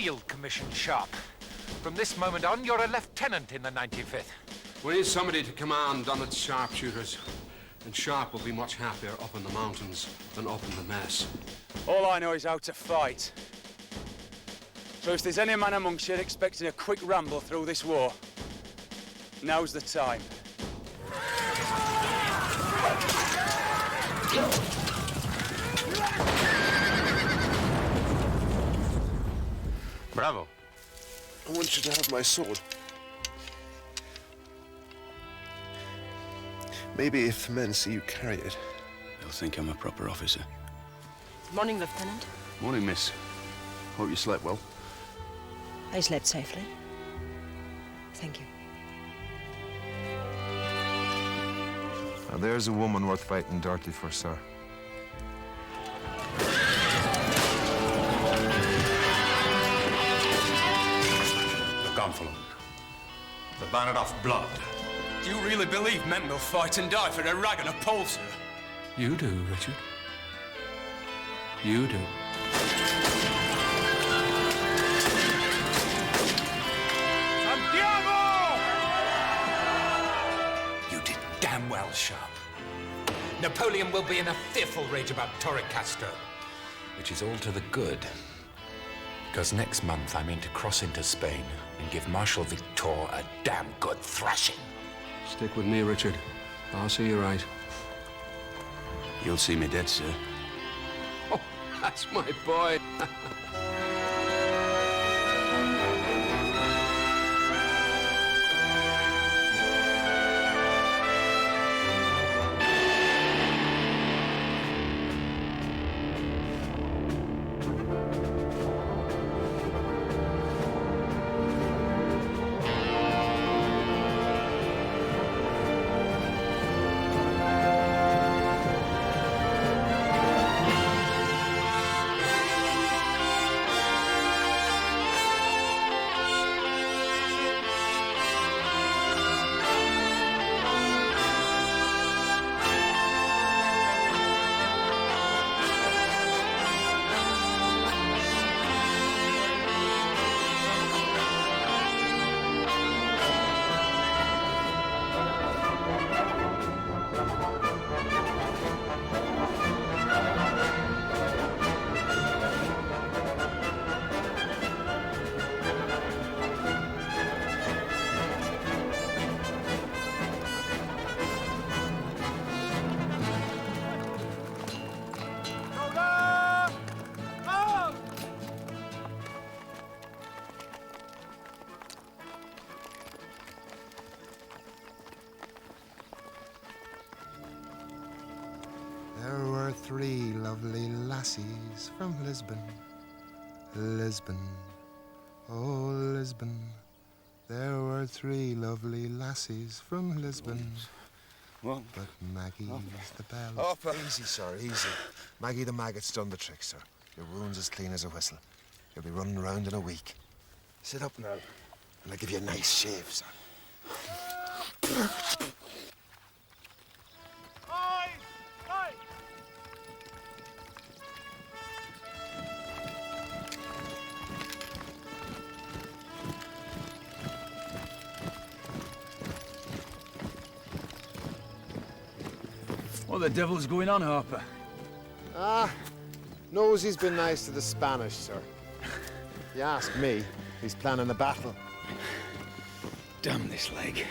Field Commission, Sharpe. From this moment on, you're a lieutenant in the 95th. We need somebody to command Donald's sharpshooters. And Sharpe will be much happier up in the mountains than up in the mess. All I know is how to fight. So if there's any man amongst you expecting a quick ramble through this war, now's the time. Bravo. I want you to have my sword. Maybe if the men see you carry it, They'll think I'm a proper officer. Morning, Lieutenant. Morning, miss. Hope you slept well. I slept safely. Thank you. Now there's a woman worth fighting dirty for, sir. The gonfalon. The banner of blood. Do you really believe men will fight and die for a rag and a pole, sir? You do, Richard. You do. You did damn well, Sharpe. Napoleon will be in a fearful rage about Torrecastro, which is all to the good. Because next month I mean to cross into Spain and give Marshal Victor a damn good thrashing. Stick with me, Richard. I'll see you right. You'll see me dead, sir. Oh, that's my boy. There were three lovely lassies from Lisbon, Lisbon, oh Lisbon. There were three lovely lassies from Lisbon. What? But Maggie's the belle. Harper. Easy, sir, easy. Maggie the maggot's done the trick, sir. Your wound's as clean as a whistle. You'll be running around in a week. Sit up now, and I'll give you a nice shave, sir. What the devil's going on, Harper? Knows he's been nice to the Spanish, sir. If you ask me, he's planning a battle. Damn this leg.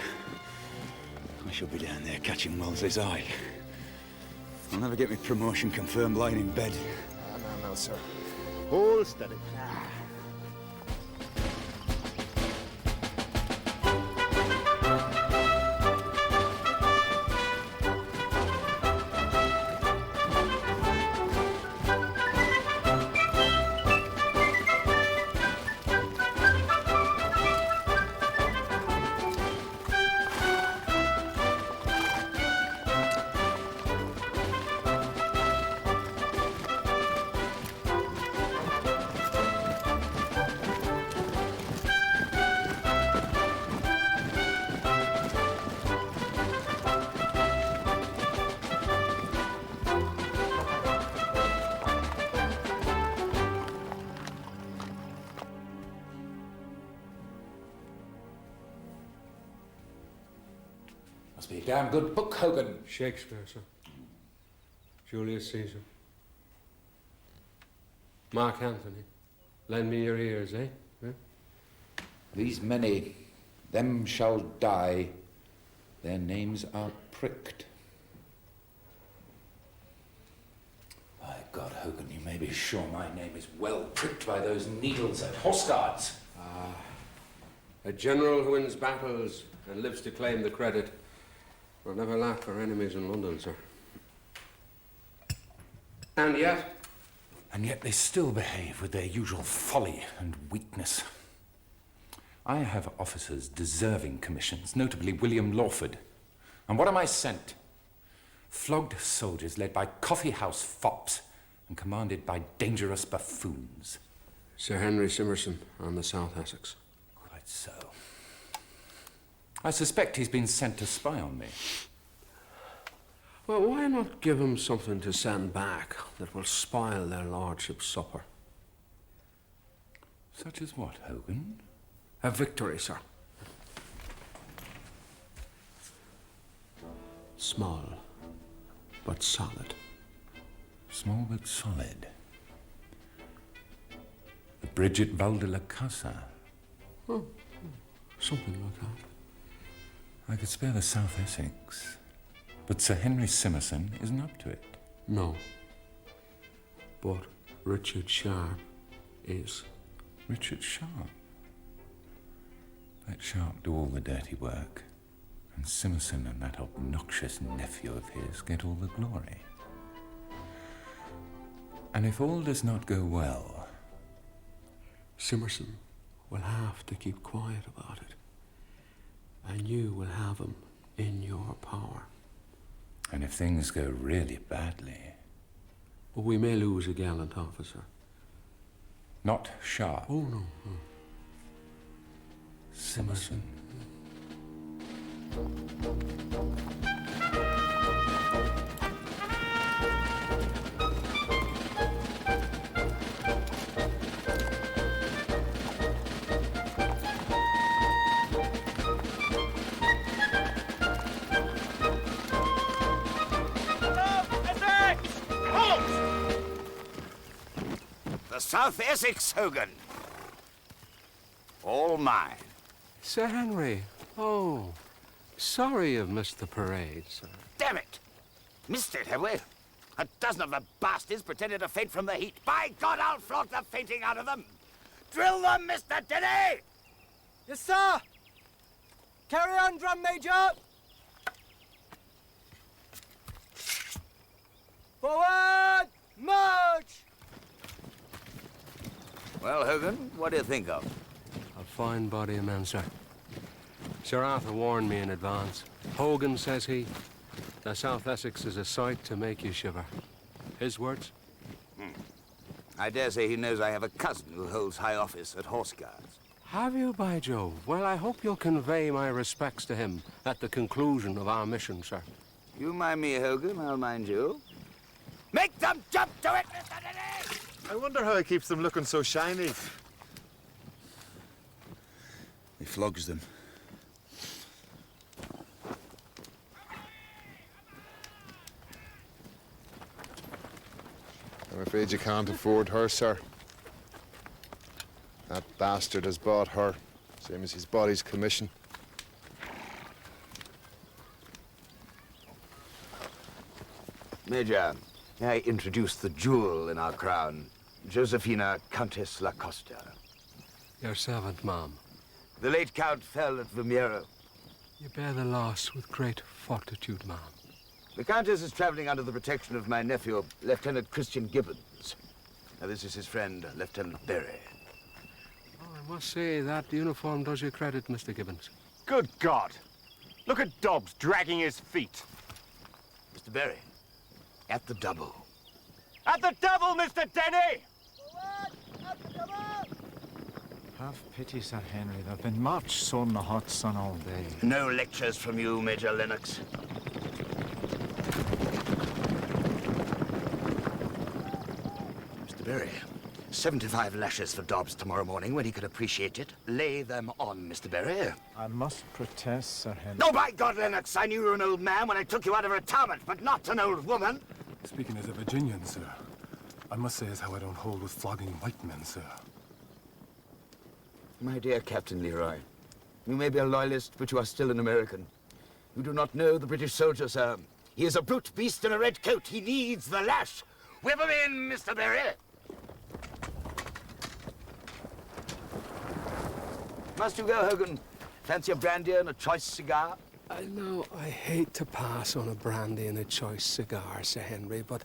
I shall be down there catching Wellesley's eye. I'll never get my promotion confirmed lying in bed. No, sir. Hold steady. Must be a damn good book, Hogan. Shakespeare, sir. Julius Caesar. Mark Antony. Lend me your ears, eh? These many, them shall die. Their names are pricked. By God, Hogan, you may be sure my name is well pricked by those needles at Horse Guards. A general who wins battles and lives to claim the credit will never lack for enemies in London, sir. And yet they still behave with their usual folly and weakness. I have officers deserving commissions, notably William Lawford. And what am I sent? Flogged soldiers led by coffee-house fops and commanded by dangerous buffoons. Sir Henry Simerson on the South Essex. Quite so. I suspect he's been sent to spy on me. Well, why not give him something to send back that will spoil their lordship's supper? Such as what, Hogan? A victory, sir. Small, but solid. Small but solid. The bridge at Val de la Casa. Oh, something like that. I could spare the South Essex, but Sir Henry Simerson isn't up to it. No. But Richard Sharpe is. Richard Sharpe? Let Sharpe do all the dirty work, and Simerson and that obnoxious nephew of his get all the glory. And if all does not go well, Simerson will have to keep quiet about it. And you will have him in your power. and if things go really badly... We may lose a gallant officer. Not Sharpe. Oh, no. Simerson. The South Essex, Hogan. All mine. Sir Henry. Oh, sorry you've missed the parade, sir. Damn it! Missed it, have we? A dozen of the bastards pretended to faint from the heat. By God, I'll flog the fainting out of them! Drill them, Mr. Denny! Yes, sir! Carry on, Drum Major! Forward! March! Well, Hogan, what do you think of? A fine body of men, sir. Sir Arthur warned me in advance. Hogan, says he, the South Essex is a sight to make you shiver. His words? I dare say he knows I have a cousin who holds high office at Horse Guards. Have you, by Jove? Well, I hope you'll convey my respects to him at the conclusion of our mission, sir. You mind me, Hogan, I'll mind you. Make them jump to it, Mr. Denny! I wonder how he keeps them looking so shiny. He flogs them. I'm afraid you can't afford her, sir. That bastard has bought her, same as he's bought his commission. Major, may I introduce the jewel in our crown, Josephina Countess Lacosta. Your servant, ma'am. The late Count fell at Vimiero. You bear the loss with great fortitude, ma'am. The Countess is traveling under the protection of my nephew, Lieutenant Christian Gibbons. Now, this is his friend, Lieutenant Berry. Oh, I must say that uniform does you credit, Mr. Gibbons. Good God! Look at Dobbs dragging his feet. Mr. Berry, at the double. At the double, Mr. Denny! Have pity, Sir Henry. They've been much so in the hot sun all day. No lectures from you, Major Lennox. Mr. Berry, 75 lashes for Dobbs tomorrow morning when he could appreciate it. Lay them on, Mr. Berry. I must protest, Sir Henry. No, by God, Lennox, I knew you were an old man when I took you out of retirement, but not an old woman. Speaking as a Virginian, sir, I must say as how I don't hold with flogging white men, sir. My dear Captain Leroy, you may be a loyalist, but you are still an American. You do not know the British soldier, sir. He is a brute beast in a red coat. He needs the lash. Whip him in, Mr. Berry. Must you go, Hogan? Fancy a brandy and a choice cigar? I know I hate to pass on a brandy and a choice cigar, Sir Henry, but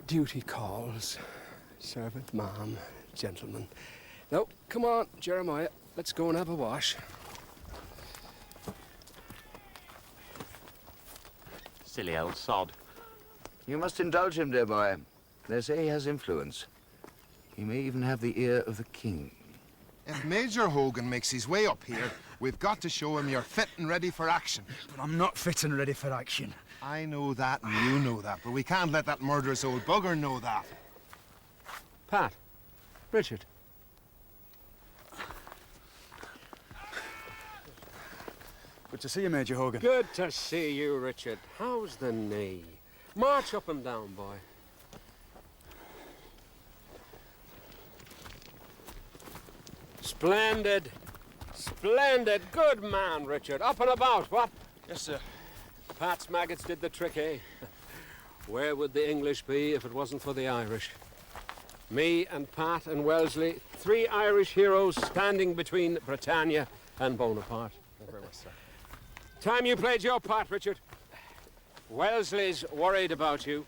duty calls. Servant, ma'am, gentlemen. Now, come on, Jeremiah. Let's go and have a wash. Silly old sod. You must indulge him, dear boy. They say he has influence. He may even have the ear of the king. If Major Hogan makes his way up here, we've got to show him you're fit and ready for action. But I'm not fit and ready for action. I know that and you know that, but we can't let that murderous old bugger know that. Pat, Richard. Good to see you, Major Hogan. Good to see you, Richard. How's the knee? March up and down, boy. Splendid. Splendid. Good man, Richard. Up and about, what? Yes, sir. Pat's maggots did the trick, eh? Where would the English be if it wasn't for the Irish? Me and Pat and Wellesley, 3 Irish heroes standing between Britannia and Bonaparte. Thank you very much, sir. Time you played your part, Richard. Wellesley's worried about you.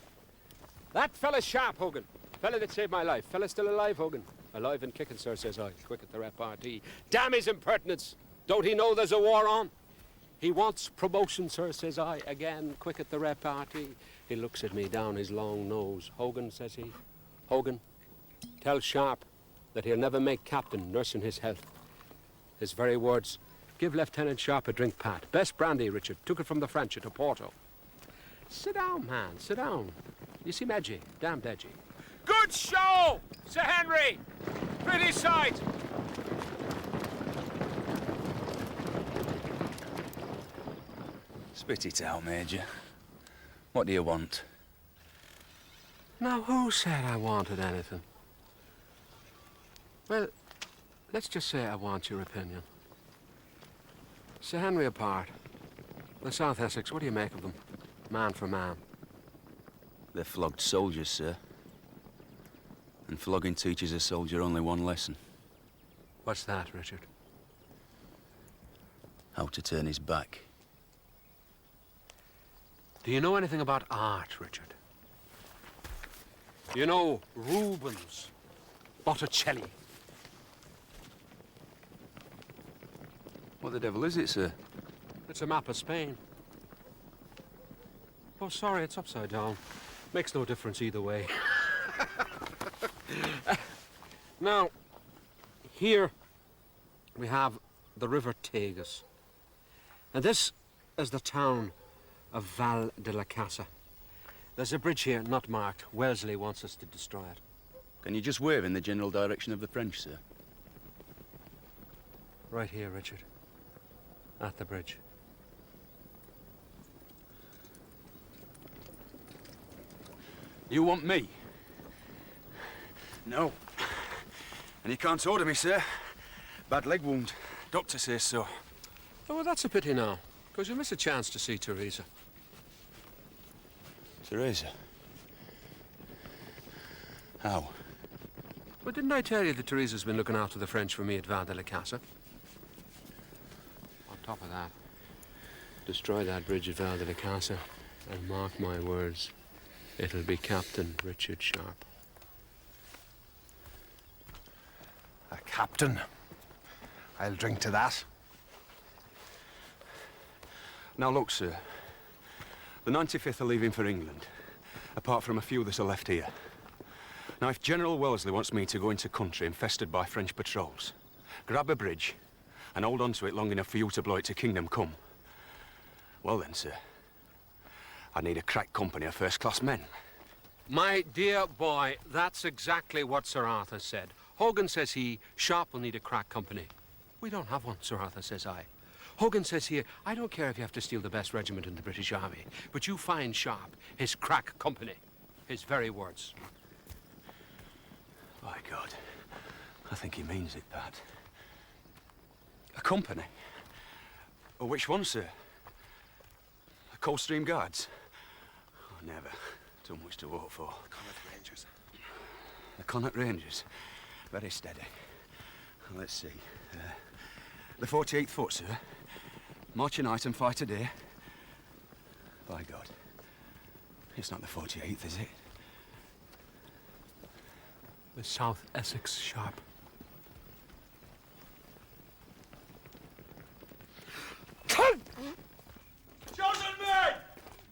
That fella's Sharpe, Hogan. Fella that saved my life. Fella still alive, Hogan. Alive and kicking, sir, says I. Quick at the repartee. Damn his impertinence. Don't he know there's a war on? He wants promotion, sir, says I. Again, quick at the repartee. He looks at me down his long nose. Hogan, says he. Hogan, tell Sharpe that he'll never make captain, nursing his health. His very words. Give Lieutenant Sharpe a drink, Pat. Best brandy, Richard. Took it from the French at Oporto. Sit down, man. Sit down. You seem edgy. Damned edgy. Good show, Sir Henry. Pretty sight. Spit it out, Major. What do you want? Now, who said I wanted anything? Well, let's just say I want your opinion. Sir Henry apart. The South Essex, what do you make of them? Man for man. They're flogged soldiers, sir. And flogging teaches a soldier only one lesson. What's that, Richard? How to turn his back. Do you know anything about art, Richard? You know Rubens, Botticelli. What the devil is it, sir? It's a map of Spain. Oh, sorry, it's upside down. Makes no difference either way. Now, here we have the River Tagus. And this is the town of Val de la Casa. There's a bridge here, not marked. Wellesley wants us to destroy it. Can you just wave in the general direction of the French, sir? Right here, Richard. At the bridge. You want me? No. And you can't order me, sir. Bad leg wound. Doctor says so. Oh, well, that's a pity now, because you'll miss a chance to see Teresa. Teresa? How? Well, didn't I tell you that Teresa's been looking after the French for me at Val de la Casa? On top of that, destroy that bridge at Val de la Casa, and mark my words, it'll be Captain Richard Sharpe. A captain? I'll drink to that. Now look, sir. The 95th are leaving for England, apart from a few that are left here. Now, if General Wellesley wants me to go into country infested by French patrols, grab a bridge, and hold on to it long enough for you to blow it to Kingdom Come, well then, sir, I need a crack company of first-class men. My dear boy, that's exactly what Sir Arthur said. Hogan says Sharpe will need a crack company. We don't have one, Sir Arthur, says I. Hogan says here, I don't care if you have to steal the best regiment in the British Army, but you find Sharpe his crack company. His very words. By God, I think he means it, Pat. A company? Oh, which one, sir? The Coldstream Guards? Oh, never. Too much to work for. Connaught Rangers. The Connaught Rangers? Very steady. Let's see. The 48th Foot, sir. March a night and fight a day. By God. It's not the 48th, is it? The South Essex Sharpe. Chosen men!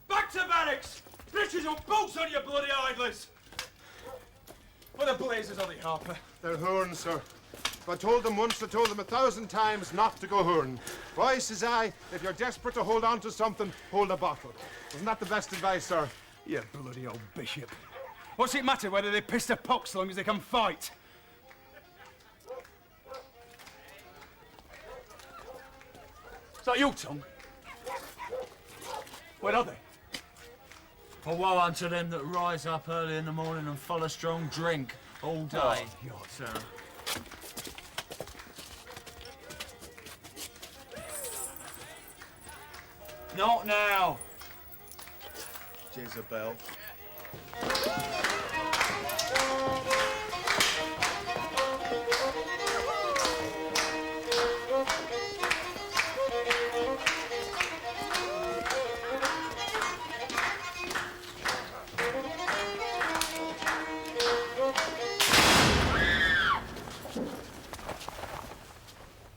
Back to barracks! Breeches and boots on your bloody idlers! What the blazes are they, Harper? They're hooring, sir. If I told them once, I told them 1,000 times not to go hooring. Why, says I, if you're desperate to hold on to something, hold a bottle. Wasn't that the best advice, sir? You bloody old bishop. What's it matter whether they piss their pox so long as they can fight? Is that you, Tom? Where are they? Well, woe unto them that rise up early in the morning and follow strong drink all day. Oh, God. So. Not now. Jezebel.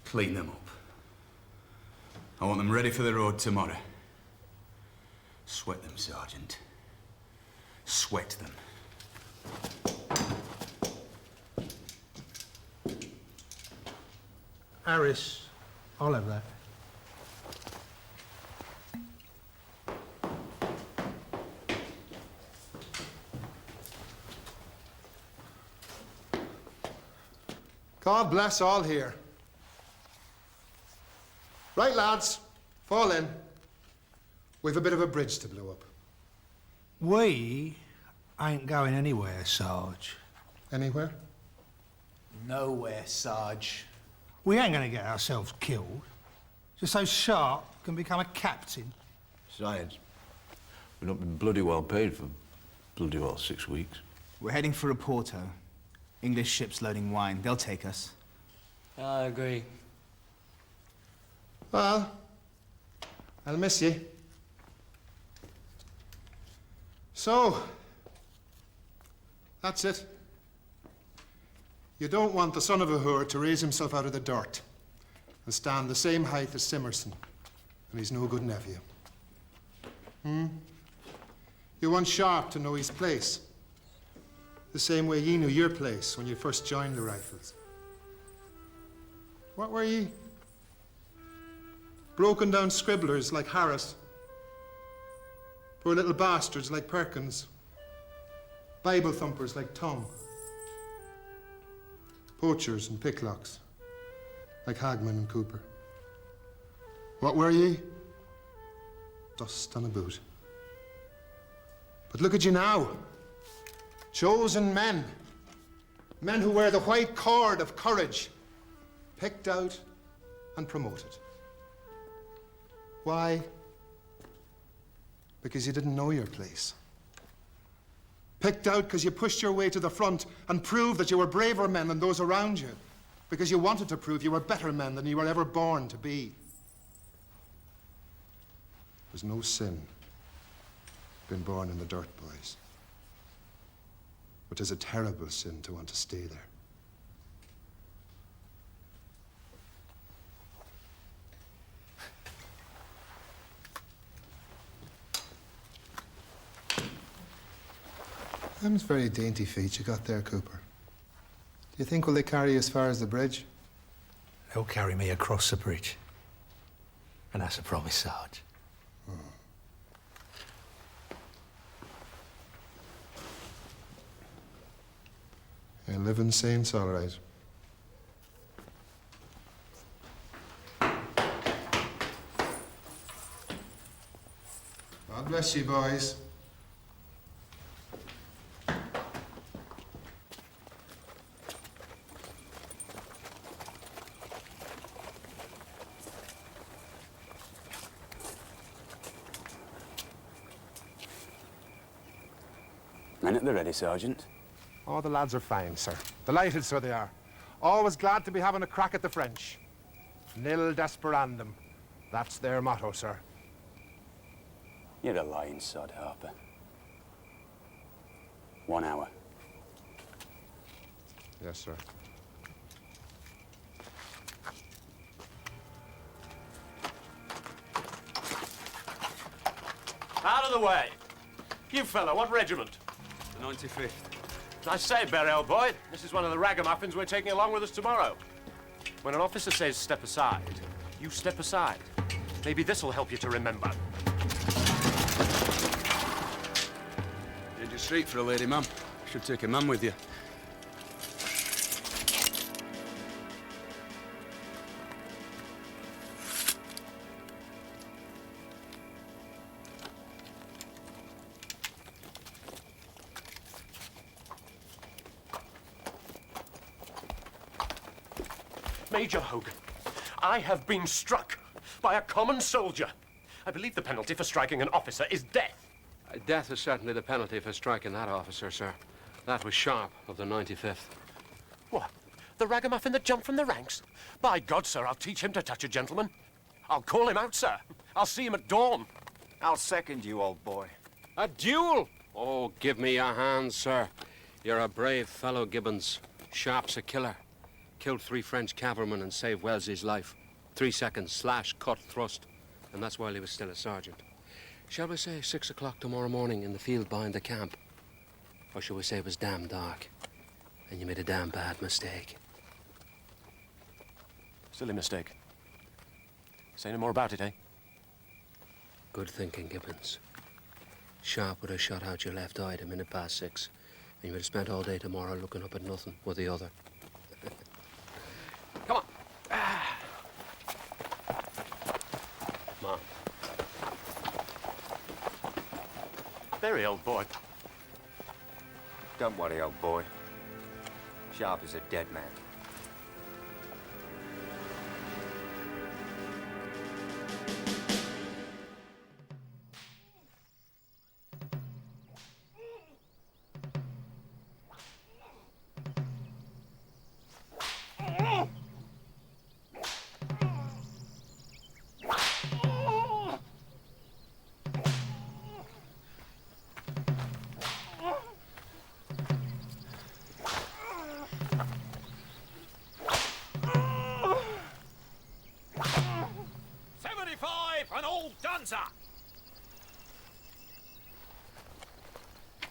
Clean them up. I want them ready for the road tomorrow. Sweat them, Sergeant. Sweat them. Harris, I'll have that. God bless all here. Right, lads, fall in. We've a bit of a bridge to blow up. We ain't going anywhere, Sarge. Anywhere? Nowhere, Sarge. We ain't gonna get ourselves killed. Just so Sharpe can become a captain. Besides, we've not been bloody well paid for bloody well 6 weeks. We're heading for Oporto. English ships loading wine. They'll take us. I agree. Well, I'll miss you. So, that's it. You don't want the son of a whore to raise himself out of the dirt and stand the same height as Simerson, and he's no good nephew. You want Sharpe to know his place, the same way ye knew your place when you first joined the Rifles. What were ye? Broken down scribblers like Harris. Poor little bastards like Perkins. Bible thumpers like Tongue. Poachers and picklocks like Hagman and Cooper. What were ye? Dust on a boot. But look at you now. Chosen men. Men who wear the white cord of courage. Picked out and promoted. Why? Because you didn't know your place. Picked out because you pushed your way to the front and proved that you were braver men than those around you. Because you wanted to prove you were better men than you were ever born to be. There's no sin being born in the dirt, boys. But it's a terrible sin to want to stay there. Them's very dainty feet you got there, Cooper. Do you think will they carry you as far as the bridge? They'll carry me across the bridge. And that's a promise, Sarge. A living saint's all right. God bless you, boys. Men at the ready, Sergeant. Oh, the lads are fine, sir. Delighted, so they are. Always glad to be having a crack at the French. Nil desperandum. That's their motto, sir. You're a lying sod, Harper. 1 hour. Yes, sir. Out of the way. You fella, what regiment? The 95th. I say, Barry, old boy, this is one of the ragamuffins we're taking along with us tomorrow. When an officer says step aside, you step aside. Maybe this'll help you to remember. Dangerous street for a lady, ma'am. Should take a man with you. Major Hogan, I have been struck by a common soldier. I believe the penalty for striking an officer is death. Death is certainly the penalty for striking that officer, sir. That was Sharpe of the 95th. What? The ragamuffin that jumped from the ranks? By God, sir, I'll teach him to touch a gentleman. I'll call him out, sir. I'll see him at dawn. I'll second you, old boy. A duel? Oh, give me your hand, sir. You're a brave fellow, Gibbons. Sharpe's a killer. Killed 3 French cavalrymen and saved Wellesley's life. 3 seconds, slash, cut, thrust. And that's while he was still a sergeant. Shall we say 6 o'clock tomorrow morning in the field behind the camp? Or shall we say it was damn dark and you made a damn bad mistake? Silly mistake. Say no more about it, eh? Good thinking, Gibbons. Sharpe would have shot out your left eye at 6 minutes, and you would have spent all day tomorrow looking up at nothing with the other. Come on. Come on. Very old boy. Don't worry, old boy. Sharpe is a dead man.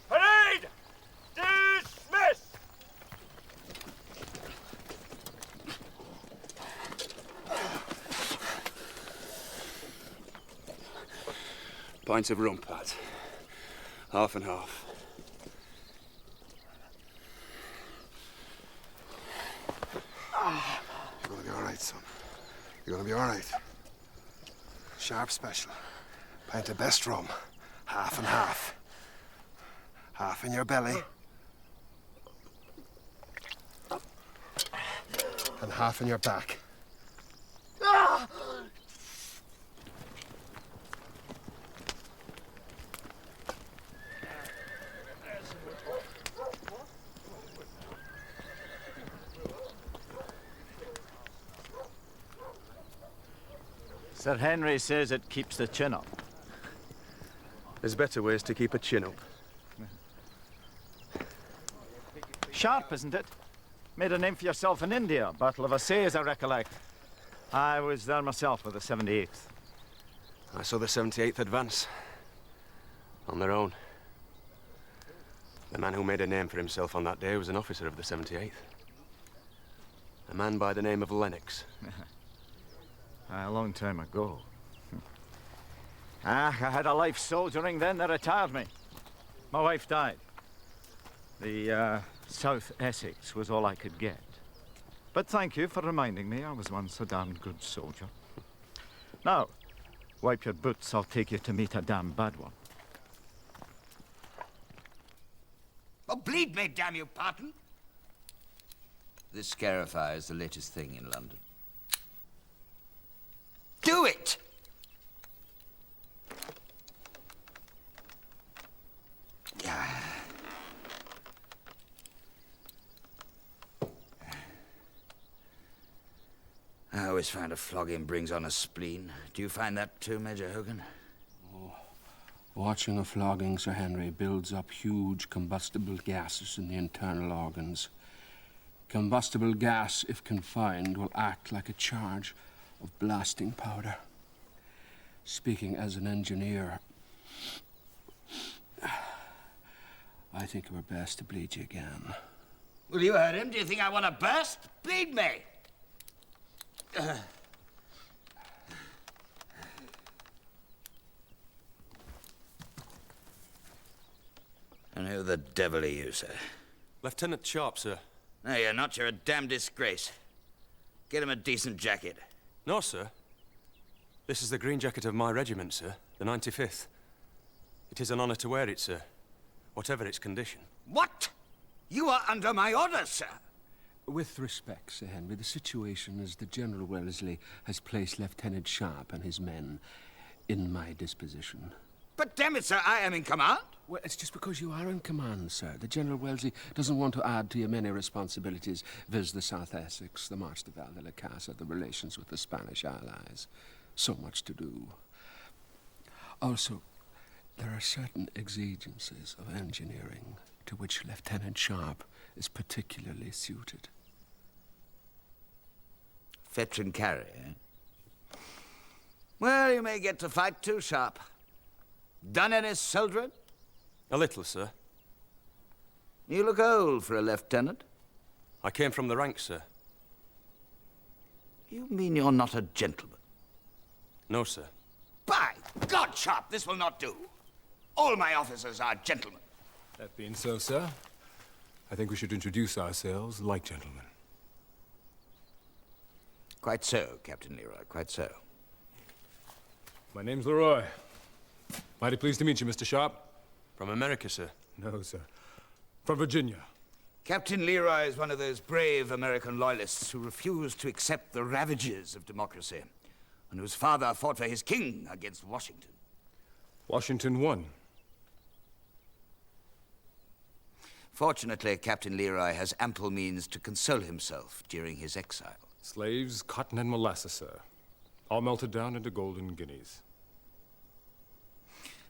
Parade! Dismiss! Pints of rum, Pat. Half and half. You're gonna be all right, son. You're gonna be all right. Sharpe special. Pint of best rum. Half and half. Half in your belly. And half in your back. Sir Henry says it keeps the chin up. There's better ways to keep a chin up. Sharpe, isn't it? Made a name for yourself in India, Battle of Assaye, I recollect. I was there myself with the 78th. I saw the 78th advance. On their own. The man who made a name for himself on that day was an officer of the 78th. A man by the name of Lennox. A long time ago. I had a life soldiering then. They retired me. My wife died. The South Essex was all I could get. But thank you for reminding me I was once a damn good soldier. Now, wipe your boots, I'll take you to meet a damn bad one. Oh, bleed me, damn you, Parton! This scarifier is the latest thing in London. Do it! I always find a flogging brings on a spleen. Do you find that too, Major Hogan? Watching a flogging, Sir Henry, builds up huge combustible gases in the internal organs. Combustible gas, if confined, will act like a charge of blasting powder. Speaking as an engineer, I think it were best to bleed you again. Well, you heard him. Do you think I want to burst? Bleed me! And who the devil are you, sir? Lieutenant Sharpe, sir. No, you're not. You're a damn disgrace. Get him a decent jacket. No, sir. This is the green jacket of my regiment, sir. The 95th. It is an honor to wear it, sir. Whatever its condition. What? You are under my orders, sir. With respect, Sir Henry, the situation is that General Wellesley has placed Lieutenant Sharpe and his men in my disposition. But damn it, sir, I am in command. Well, it's just because you are in command, sir. The General Wellesley doesn't want to add to your many responsibilities, viz. The South Essex, the March to Val de la Casa, the relations with the Spanish allies. So much to do. Also, there are certain exigencies of engineering to which Lieutenant Sharpe is particularly suited. Fetch and carry, eh? Well, you may get to fight too, Sharpe. Done any soldiering? A little, sir. You look old for a lieutenant. I came from the ranks, sir. You mean you're not a gentleman? No, sir. By God, Sharpe, this will not do. All my officers are gentlemen. That being so, sir, I think we should introduce ourselves like gentlemen. Quite so, Captain Leroy, quite so. My name's Leroy. Mighty pleased to meet you, Mr. Sharpe. From America, sir? No, sir. From Virginia. Captain Leroy is one of those brave American loyalists who refused to accept the ravages of democracy, and whose father fought for his king against Washington. Washington won. Fortunately, Captain Leroy has ample means to console himself during his exile. Slaves, cotton, and molasses, sir. All melted down into golden guineas.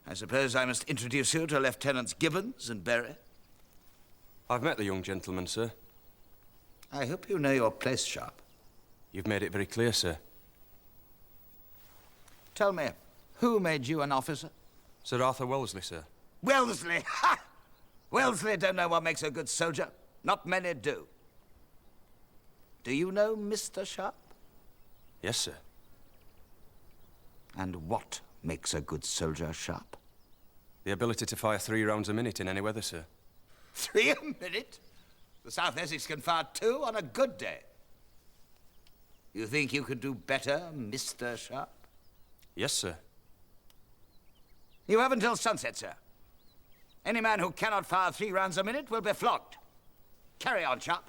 I suppose I must introduce you to Lieutenants Gibbons and Berry. I've met the young gentleman, sir. I hope you know your place, Sharpe. You've made it very clear, sir. Tell me, who made you an officer? Sir Arthur Wellesley, sir. Wellesley! Ha! Wellesley don't know what makes a good soldier. Not many do. Do you know Mr. Sharpe? Yes, sir. And what makes a good soldier, Sharpe? The ability to fire 3 rounds a minute in any weather, sir. 3 a minute? The South Essex can fire 2 on a good day. You think you could do better, Mr. Sharpe? Yes, sir. You have until sunset, sir. Any man who cannot fire 3 rounds a minute will be flogged. Carry on, Sharpe.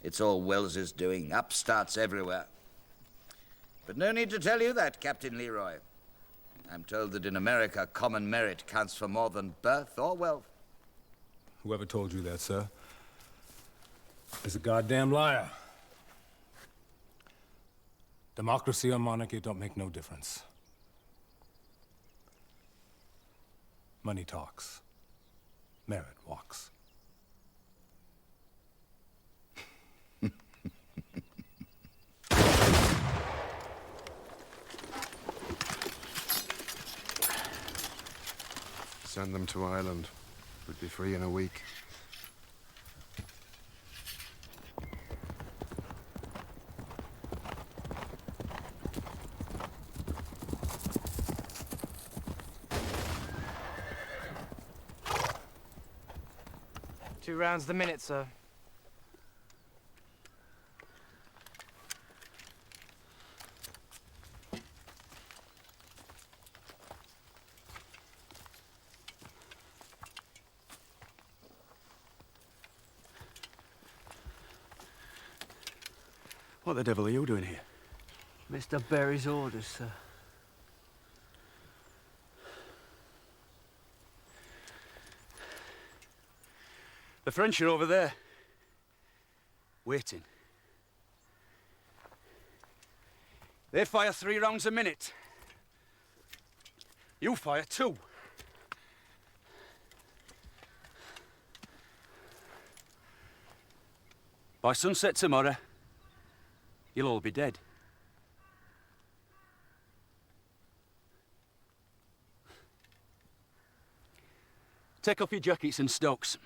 It's all Wells's doing. Upstarts everywhere. But no need to tell you that, Captain Leroy. I'm told that in America, common merit counts for more than birth or wealth. Whoever told you that, sir, is a goddamn liar. Democracy or monarchy don't make no difference. Money talks. Merit walks. Send them to Ireland. We'd be free in a week. 2 rounds the minute, sir. What the devil are you doing here? Mr. Berry's orders, sir. The French are over there. Waiting. They fire 3 rounds a minute. You fire 2. By sunset tomorrow, you'll all be dead. Take off your jackets and stocks.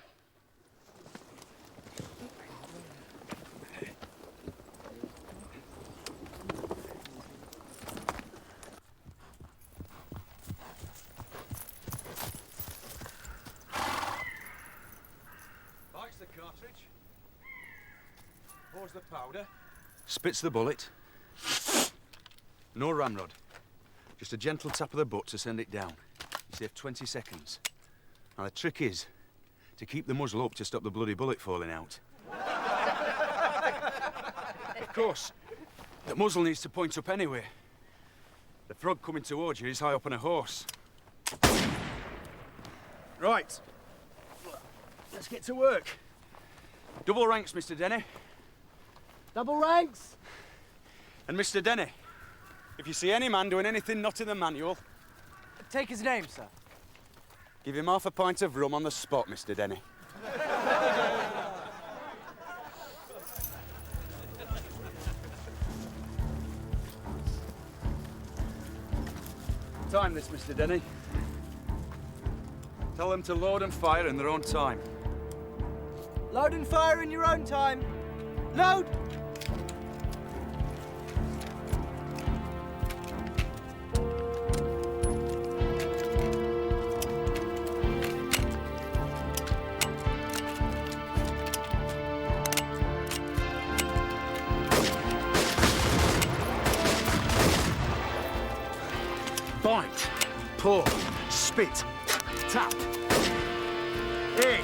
Bites the cartridge. Pours the powder. Spits the bullet. No ramrod. Just a gentle tap of the butt to send it down. You save 20 seconds. Now the trick is to keep the muzzle up to stop the bloody bullet falling out. Of course, the muzzle needs to point up anyway. The frog coming towards you is high up on a horse. Right. Let's get to work. Double ranks, Mr. Denny. Double ranks? And Mr. Denny, if you see any man doing anything not in the manual... Take his name, sir. Give him half a pint of rum on the spot, Mr. Denny. Time this, Mr. Denny. Tell them to load and fire in their own time. Load and fire in your own time. Load! Bite, pour, spit, tap, in.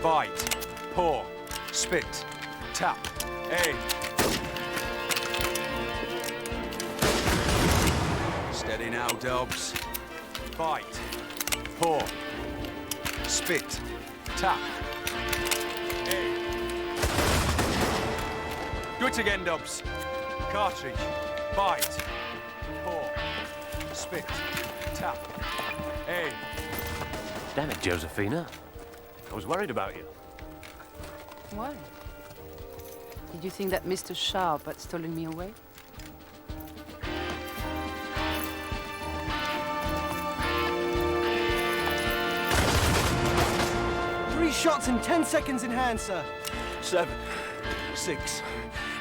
Bite, pour, spit, tap, in. Steady now, Dobbs. Bite, pour, spit, tap, in. Do it again, Dobbs. Cartridge. Bite, pour, spit, tap, aim. Damn it, Josephina. I was worried about you. Why? Did you think that Mr. Sharpe had stolen me away? Three shots and 10 seconds in hand, sir. 7, 6,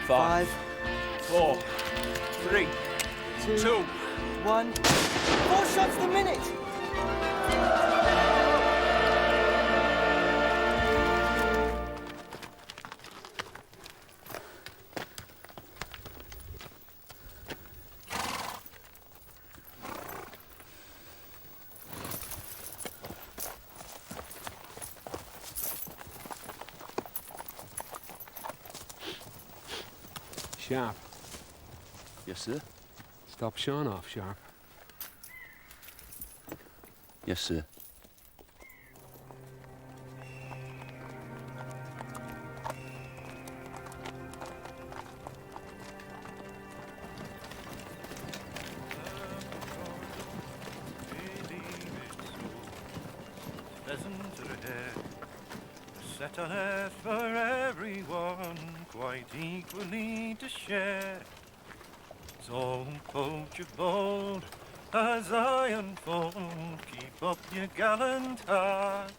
5, 4, 3, 2, 1. 4 shots the minute! Sharpe. Yes, sir. Stop showing off, Sharpe. Yes, sir. Set on earth for everyone, quite equally to share. So hold your bold as I unfold. Keep up your gallant heart.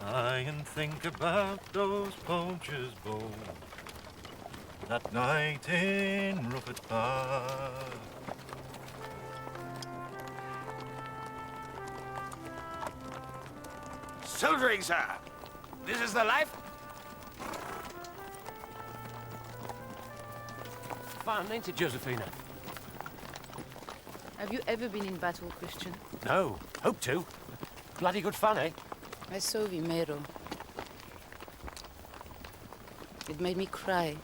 Aye, and think about those poachers bold that night in Rufford Park. soldiering, sir. This is the life. Fun, ain't it, Josephina? Have you ever been in battle, Christian? No, hope to. Bloody good fun, eh? I saw Vimero. It made me cry.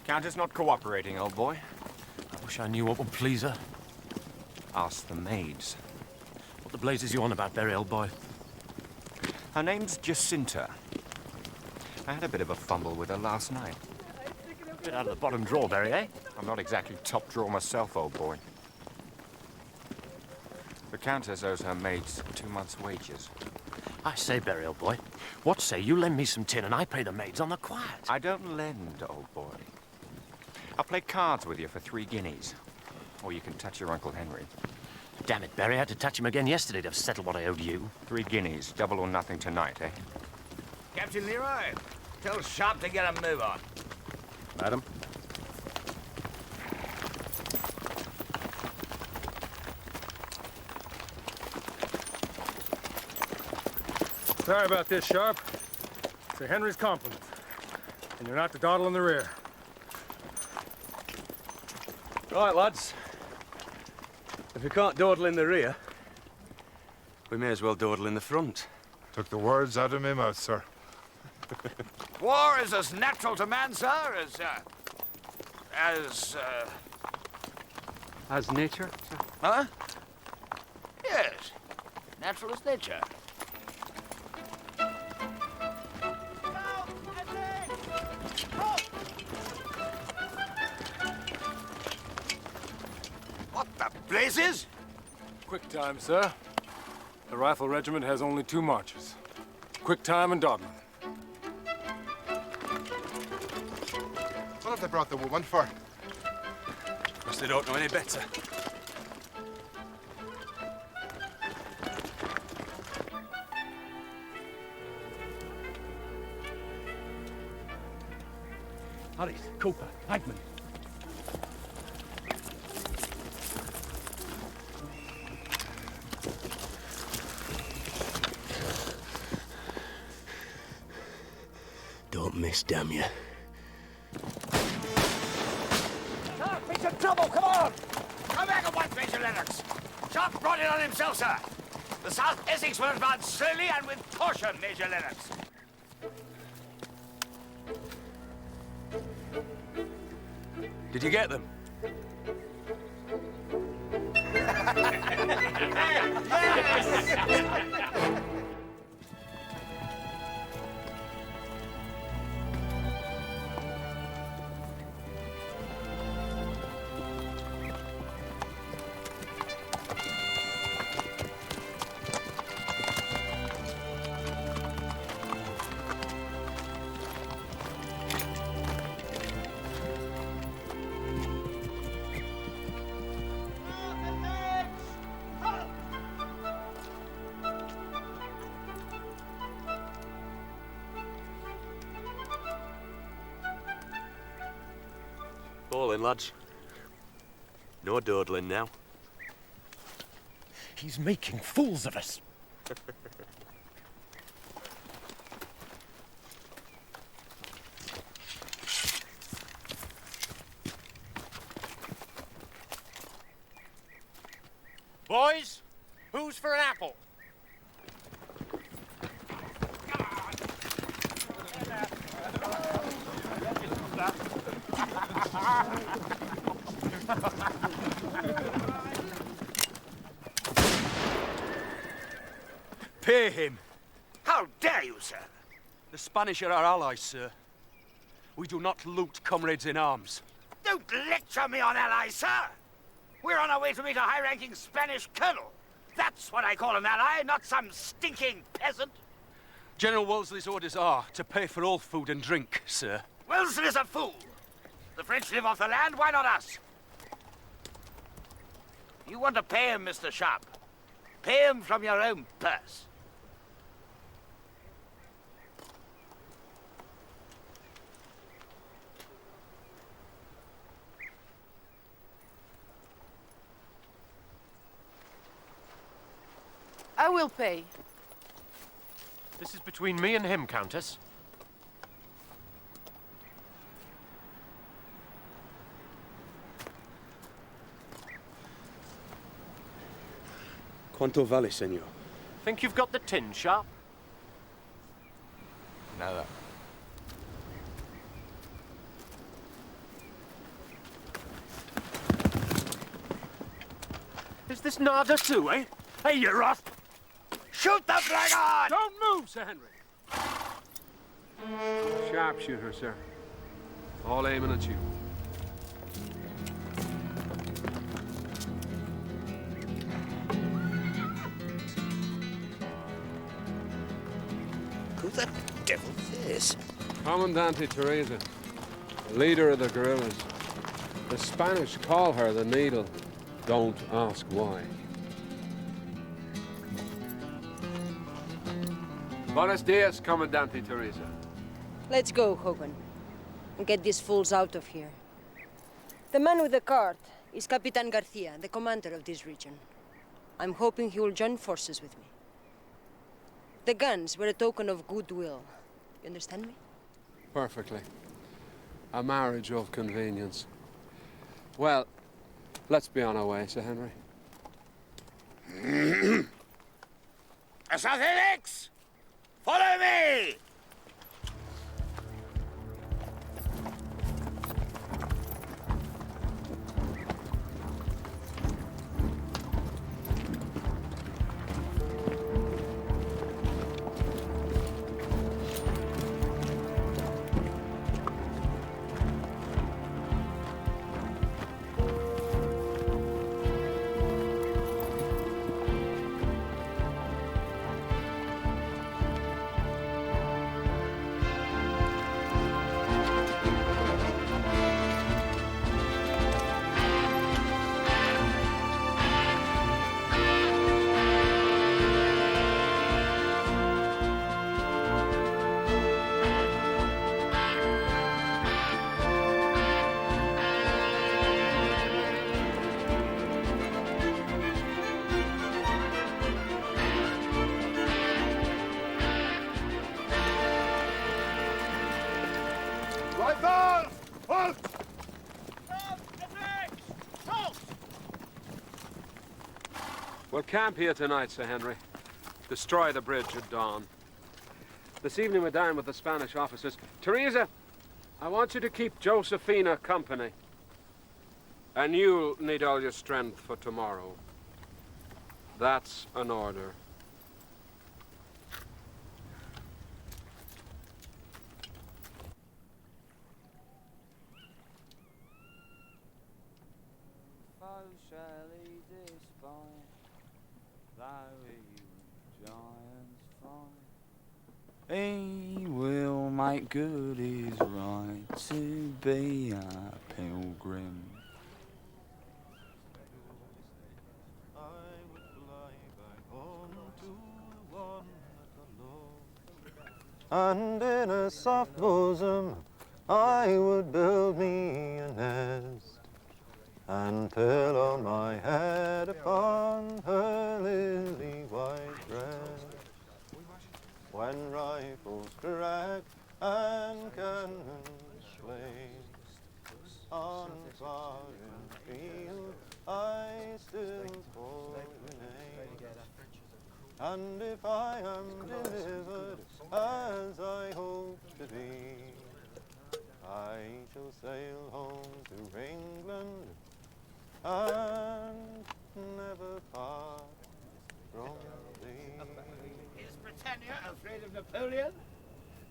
Countess not cooperating, old boy. I wish I knew what would please her. Ask the maids. What the blazes you on about, Barry, old boy? Her name's Jacinta. I had a bit of a fumble with her last night. Bit out of the bottom drawer, Barry, eh? I'm not exactly top drawer myself, old boy. The Countess owes her maids 2 months' wages. I say, Barry, old boy, what say you lend me some tin and I pay the maids on the quiet? I don't lend, old boy. I'll play cards with you for 3 guineas. Or you can touch your Uncle Henry. Damn it, Barry, I had to touch him again yesterday to settle what I owed you. 3 guineas, double or nothing tonight, eh? Captain Leroy, tell Sharpe to get a move on. Madam? Sorry about this, Sharpe. Sir Henry's compliment. And you're not to dawdle in the rear. Right, lads. If we can't dawdle in the rear, we may as well dawdle in the front. Took the words out of my mouth, sir. War is as natural to man, sir, As nature, sir? Huh? Yes. Natural as nature. What the blazes? Quick time, sir. The rifle regiment has only 2 marches. Quick time and dogman. What have they brought the woman for? Because they don't know any better. Harris, Cooper, Hagman. Don't miss, damn you. Sharpe, he's in trouble, come on! Come back at once, Major Lennox. Sharpe brought it on himself, sir. The South Essex will advance slowly and with caution, Major Lennox. Did you get them? Yes! All in, lads. No dawdling now. He's making fools of us. Boys, who's for an apple? Pay him. How dare you, sir? The Spanish are our allies, sir. We do not loot comrades in arms. Don't lecture me on allies, sir. We're on our way to meet a high-ranking Spanish colonel. That's what I call an ally, not some stinking peasant. General Wellesley's orders are to pay for all food and drink, sir. Wellesley's a fool. The French live off the land, why not us? You want to pay him, Mr. Sharpe. Pay him from your own purse. I will pay. This is between me and him, Countess. Quanto vale, senor? Think you've got the tin, Sharpe? Nada. Is this nada too, eh? Hey, you rust! Shoot the blackguard! Don't move, Sir Henry. Sharpshooter, sir. All aiming at you. Who the devil's this? Comandante Teresa, leader of the guerrillas. The Spanish call her the Needle. Don't ask why. Buenos dias, Comandante Teresa. Let's go, Hogan, and get these fools out of here. The man with the cart is Capitan Garcia, the commander of this region. I'm hoping he will join forces with me. The guns were a token of goodwill. You understand me? Perfectly. A marriage of convenience. Well, let's be on our way, Sir Henry. Assassins! Follow me! We'll camp here tonight, Sir Henry. Destroy the bridge at dawn. This evening we dine with the Spanish officers. Teresa, I want you to keep Josephina company. And you'll need all your strength for tomorrow. That's an order. He will make good his right to be a pilgrim. And in a soft bosom I would build me a nest and pillow my head upon her lily white breast. When rifles crack and cannons blaze on foreign field, I still call your name. And if I am delivered as I hope to be, I shall sail home to England and never part from thee. Is Britannia afraid of Napoleon?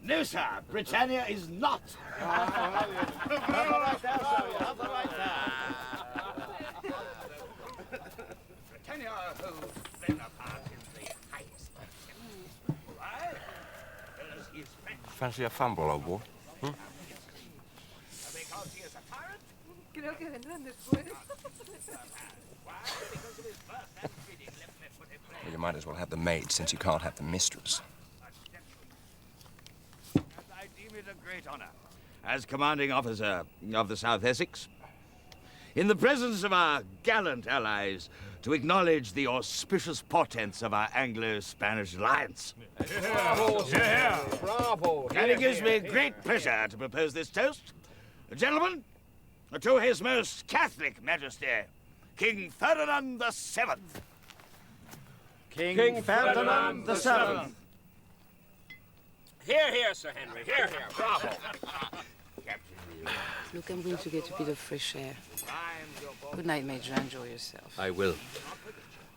No, sir. Britannia is not. Have a right there, sir. Have a right there. Britannia holds Bonaparte in the highest esteem. Why? Because he is French. Fancy a fumble, old boy? Because he is a tyrant? Creo que vendrán después. Why? Because of his birth and breeding. Let me put him there. Well, you might as well have the maid since you can't have the mistress. I deem it a great honor. As commanding officer of the South Essex, in the presence of our gallant allies, to acknowledge the auspicious portents of our Anglo-Spanish alliance. Bravo, sir. Bravo. And it gives me great pleasure to propose this toast. Gentlemen, to His Most Catholic Majesty, King Ferdinand VII. King Ferdinand the Seventh. Here, here, Sir Henry. Here, here. Bravo. Look, I'm going to get a bit of fresh air. Good night, Major. Enjoy yourself. I will.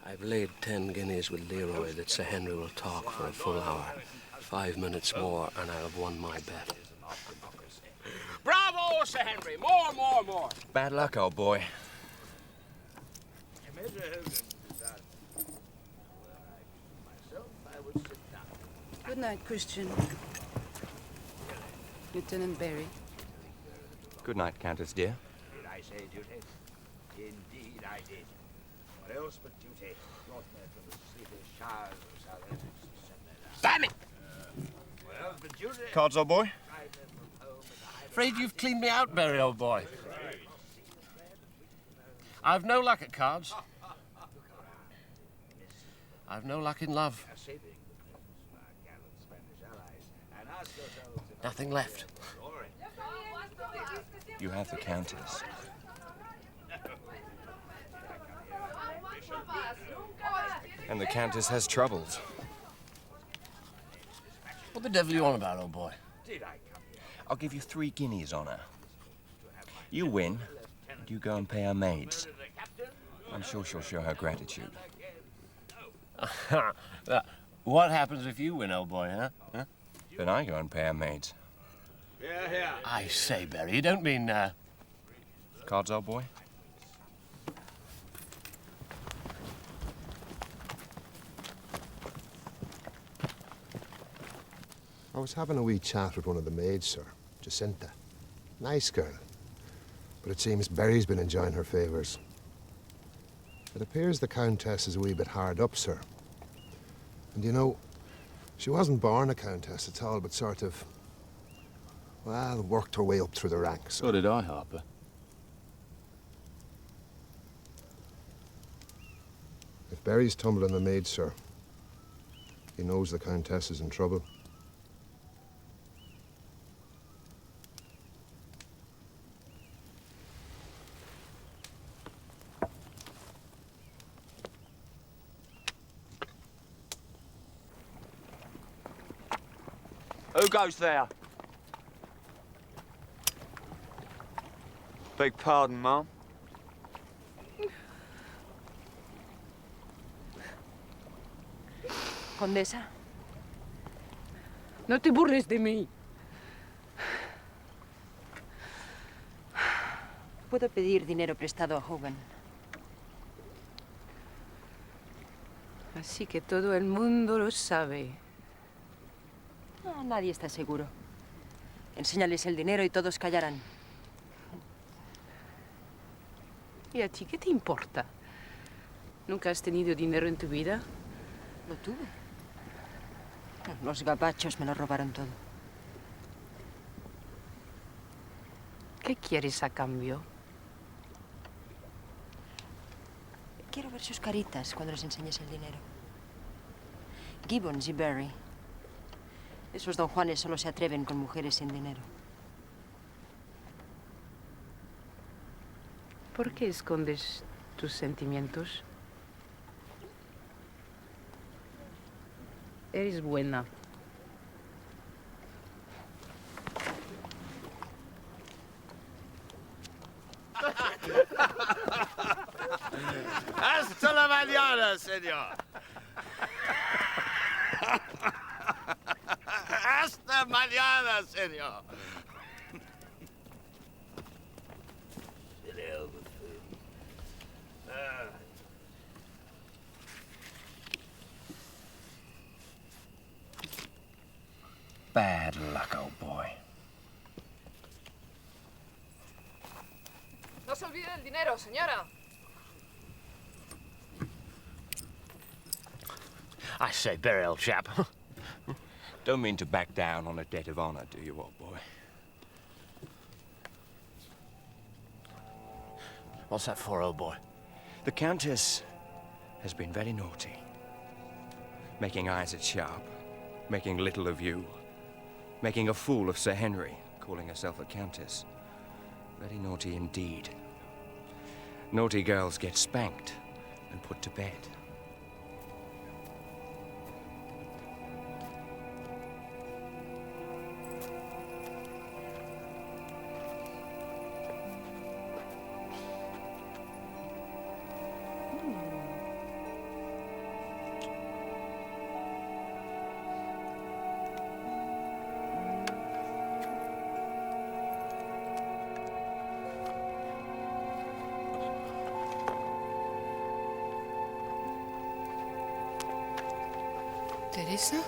I've laid 10 guineas with Leroy that Sir Henry will talk for a full hour. 5 minutes more, and I'll have won my bet. Bravo, Sir Henry. More, more, more. Bad luck, old boy. Good night, Christian. Lieutenant Barry. Good night, Countess dear. Did I say duty? Indeed I did. What else but duty? Northmen from the sleepy shires of South Essex. Damn it! What else but duty? Cards, old boy? Afraid you've cleaned me out, Barry, old boy. I've no luck at cards. I've no luck in love. Nothing left. You have the Countess. And the Countess has troubles. What the devil are you on about, old boy? I'll give you 3 guineas on her. You win, and you go and pay her maids. I'm sure she'll show her gratitude. What happens if you win, old boy, huh? Then I go and pay her maids. I say, Barry, you don't mean, Cards, old boy? I was having a wee chat with one of the maids, sir. Jacinta. Nice girl. But it seems Barry's been enjoying her favours. It appears the Countess is a wee bit hard up, sir. And you know, she wasn't born a Countess at all, but sort of, well, worked her way up through the ranks. So did I, Harper. If Barry's tumbling the maid, sir, he knows the Countess is in trouble. Who goes there? Beg pardon, Mum. Condesa. No te burles de mí. Puedo pedir dinero prestado a Hogan. Así que todo el mundo lo sabe. No, nadie está seguro. Enséñales el dinero y todos callarán. ¿Y a ti qué te importa? ¿Nunca has tenido dinero en tu vida? Lo tuve. Los gabachos me lo robaron todo. ¿Qué quieres a cambio? Quiero ver sus caritas cuando les enseñes el dinero. Gibbons y Barry. Esos don Juanes solo se atreven con mujeres sin dinero. ¿Por qué escondes tus sentimientos? Eres buena. Hasta la mañana, señor. Hasta mañana, señor. Bad luck, old boy. No se olvide del dinero, señora. I say, Barry, old chap. Don't mean to back down on a debt of honor, do you, old boy? What's that for, old boy? The Countess has been very naughty. Making eyes at Sharpe, making little of you, making a fool of Sir Henry, calling herself a Countess. Very naughty indeed. Naughty girls get spanked and put to bed. Teresa?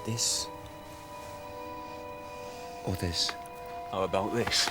This or this? How about this?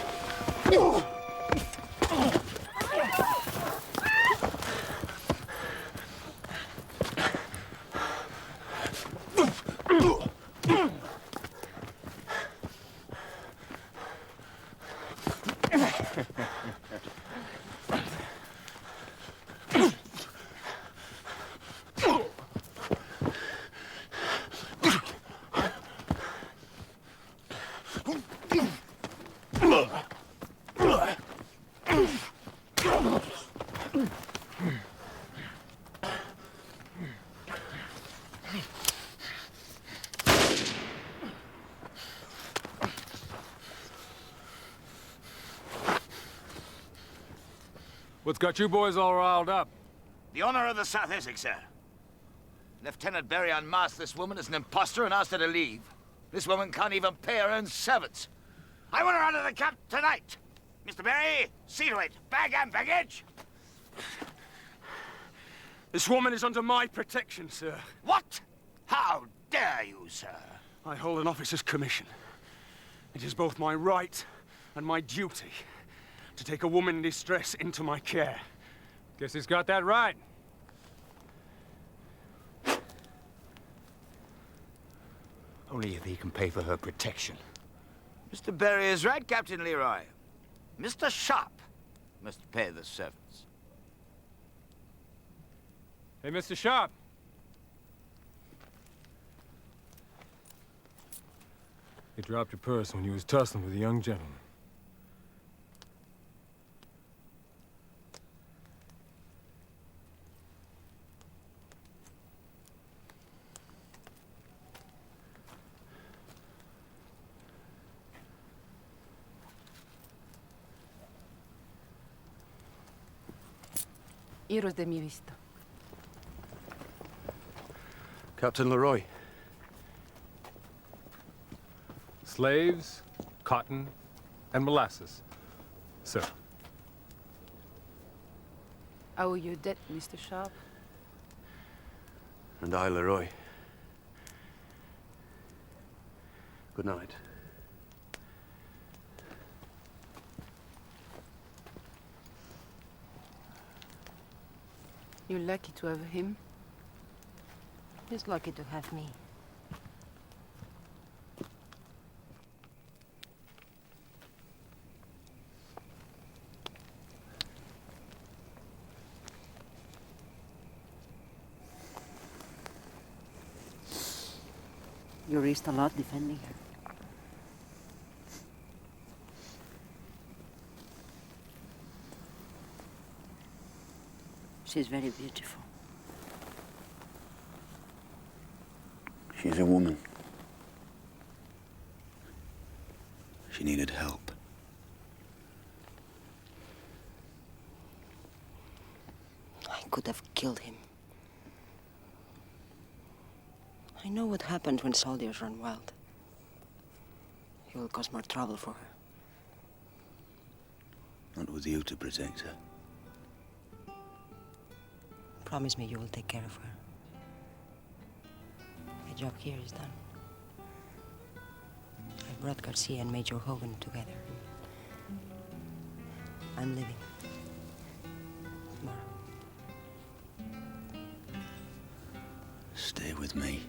What's got you boys all riled up? The honor of the South Essex, sir. Lieutenant Berry unmasked this woman as an imposter and asked her to leave. This woman can't even pay her own servants. I want her out of the camp tonight. Mr. Berry, see to it. Bag and baggage. This woman is under my protection, sir. What? How dare you, sir? I hold an officer's commission. It is both my right and my duty to take a woman in distress into my care. Guess he's got that right. Only if he can pay for her protection. Mr. Berry is right, Captain Leroy. Mr. Sharpe must pay the servants. Hey, Mr. Sharpe. You dropped your purse when you was tussling with a young gentleman. Iros de mi vista. Captain Leroy. Slaves, cotton, and molasses, sir. I owe you a debt, Mr. Sharpe. And I, Leroy. Good night. You're lucky to have him. He's lucky to have me. You risked a lot defending her. She's very beautiful. She's a woman. She needed help. I could have killed him. I know what happens when soldiers run wild. He will cause more trouble for her. Not with you to protect her. Promise me you will take care of her. My job here is done. I brought Garcia and Major Hogan together. I'm leaving. Tomorrow. Stay with me.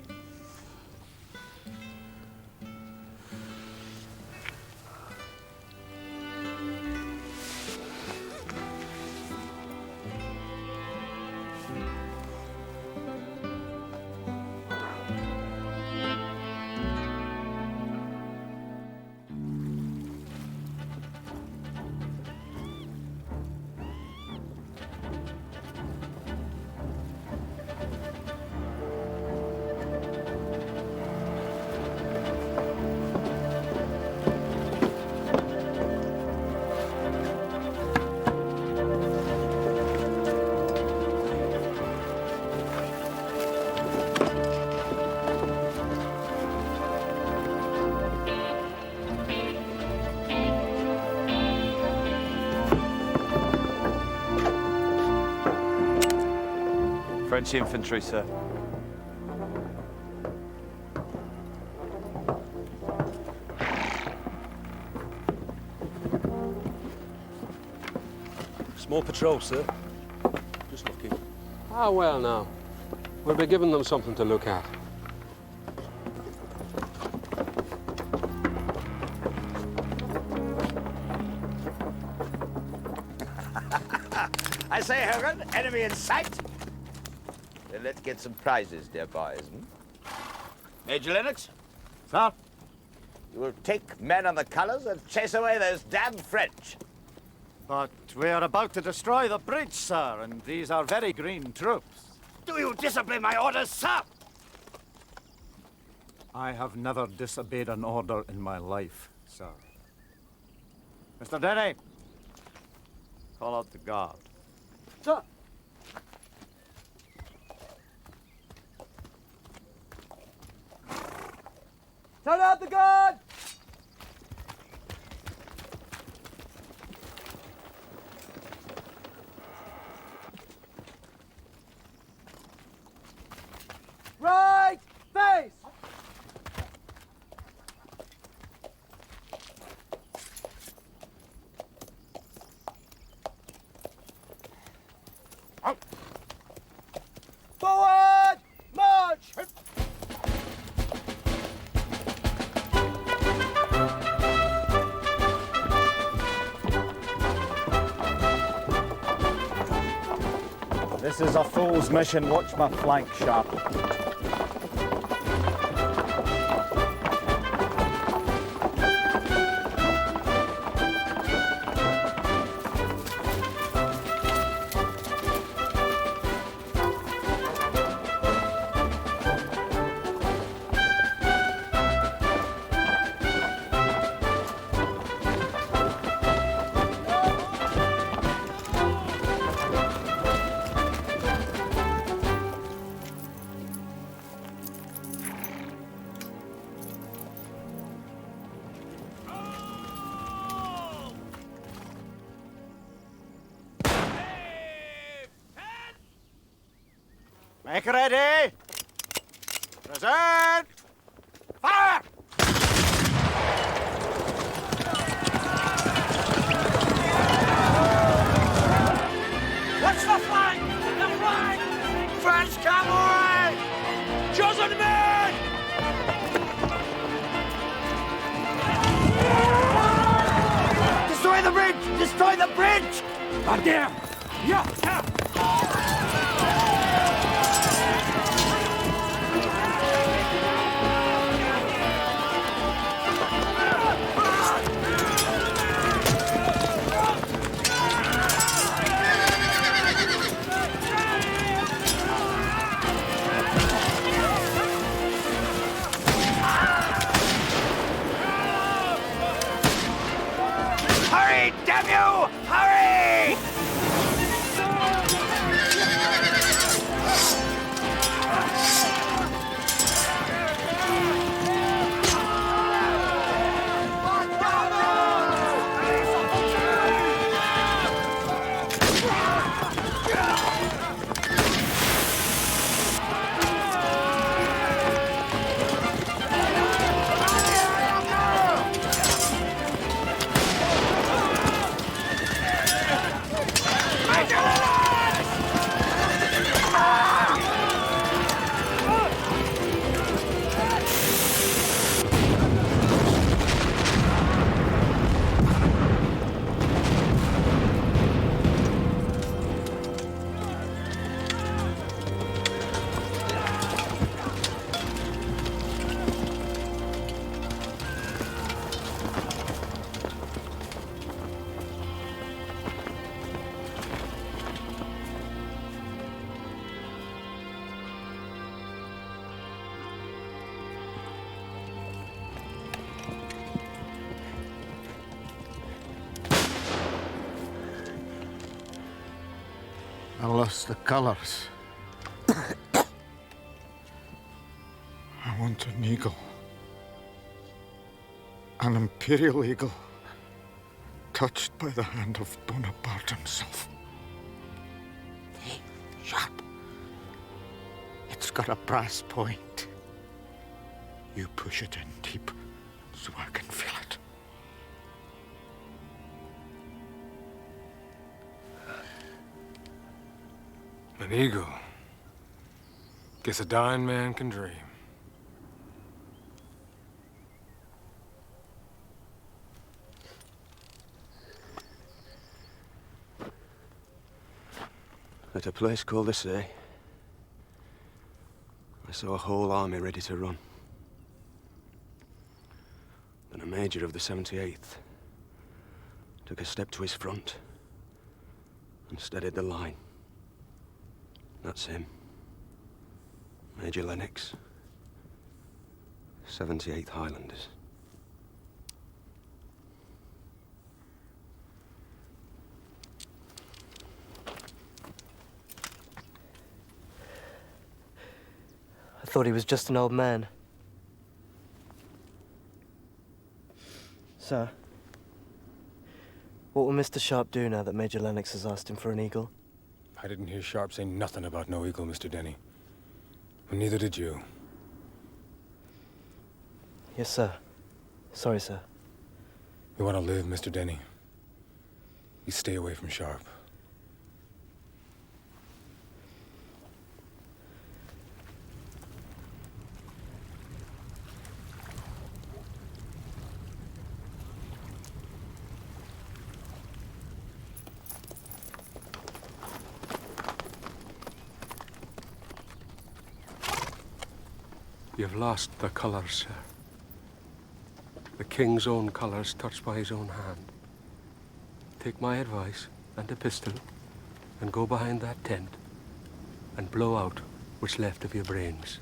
French infantry, sir. Small patrol, sir. Just looking. Ah, well, now. We'll be giving them something to look at. I say, Hogan, enemy in sight. Then let's get some prizes, dear boys. Major Lennox? Sir? You will take men on the colors and chase away those damn French. But we are about to destroy the bridge, sir, and these are very green troops. Do you disobey my orders, sir? I have never disobeyed an order in my life, sir. Mr. Denny, call out the guard. Sir. Turn out the guard! Right face! Forward! March! This is a fool's mission. Watch my flank, Sharpe. Make ready! Present! Fire! Watch the flank! The flank! French cavalry! Chosen men! Destroy the bridge! Destroy the bridge! On there! Yeah! Yeah! Hurry, damn you! Hurry! I lost the colors. I want an eagle. An imperial eagle, touched by the hand of Bonaparte himself. Hey, Sharpe. It's got a brass point. You push it in deep so I can feel it. An eagle. Guess a dying man can dream. At a place called the Sea, I saw a whole army ready to run. Then a major of the 78th took a step to his front and steadied the line. That's him. Major Lennox, 78th Highlanders. I thought he was just an old man. Sir, what will Mr. Sharpe do now that Major Lennox has asked him for an eagle? I didn't hear Sharpe say nothing about no eagle, Mr. Denny. And neither did you. Yes, sir. Sorry, sir. You want to live, Mr. Denny? You stay away from Sharpe. You've lost the colours, sir. The king's own colours touched by his own hand. Take my advice and a pistol and go behind that tent and blow out what's left of your brains.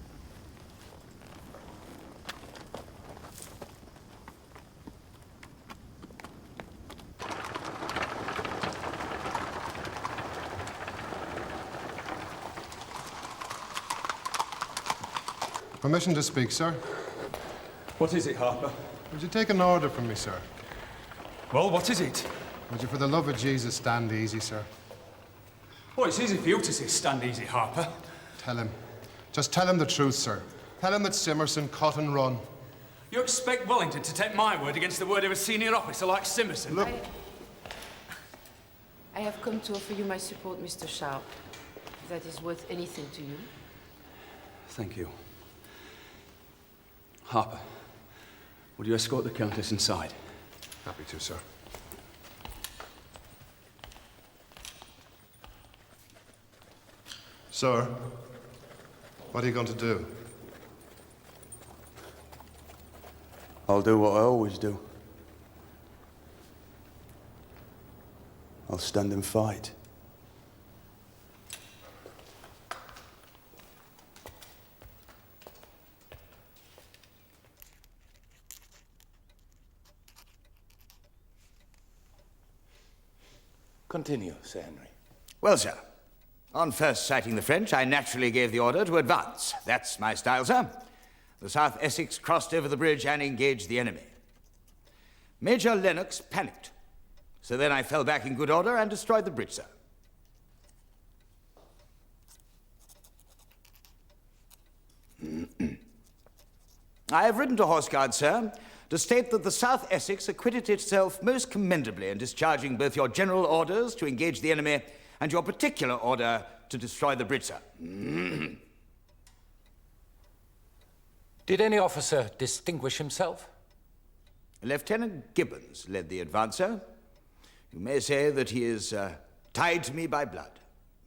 Permission to speak, sir. What is it, Harper? Would you take an order from me, sir? Well, what is it? Would you, for the love of Jesus, stand easy, sir? Oh, it's easy for you to say stand easy, Harper. Tell him. Just tell him the truth, sir. Tell him that Simerson cut and run. You expect Wellington to take my word against the word of a senior officer like Simerson? Look. I have come to offer you my support, Mr. Sharpe. If that is worth anything to you. Thank you. Harper, would you escort the Countess inside? Happy to, sir. Sir, what are you going to do? I'll do what I always do. I'll stand and fight. Continue, Sir Henry. Well, sir, on first sighting the French, I naturally gave the order to advance. That's my style, sir. The South Essex crossed over the bridge and engaged the enemy. Major Lennox panicked. So then I fell back in good order and destroyed the bridge, sir. I have written to Horse Guard, sir, to state that the South Essex acquitted itself most commendably in discharging both your general orders to engage the enemy and your particular order to destroy the bridge, sir. Did any officer distinguish himself? Lieutenant Gibbons led the advance, sir. You may say that he is tied to me by blood.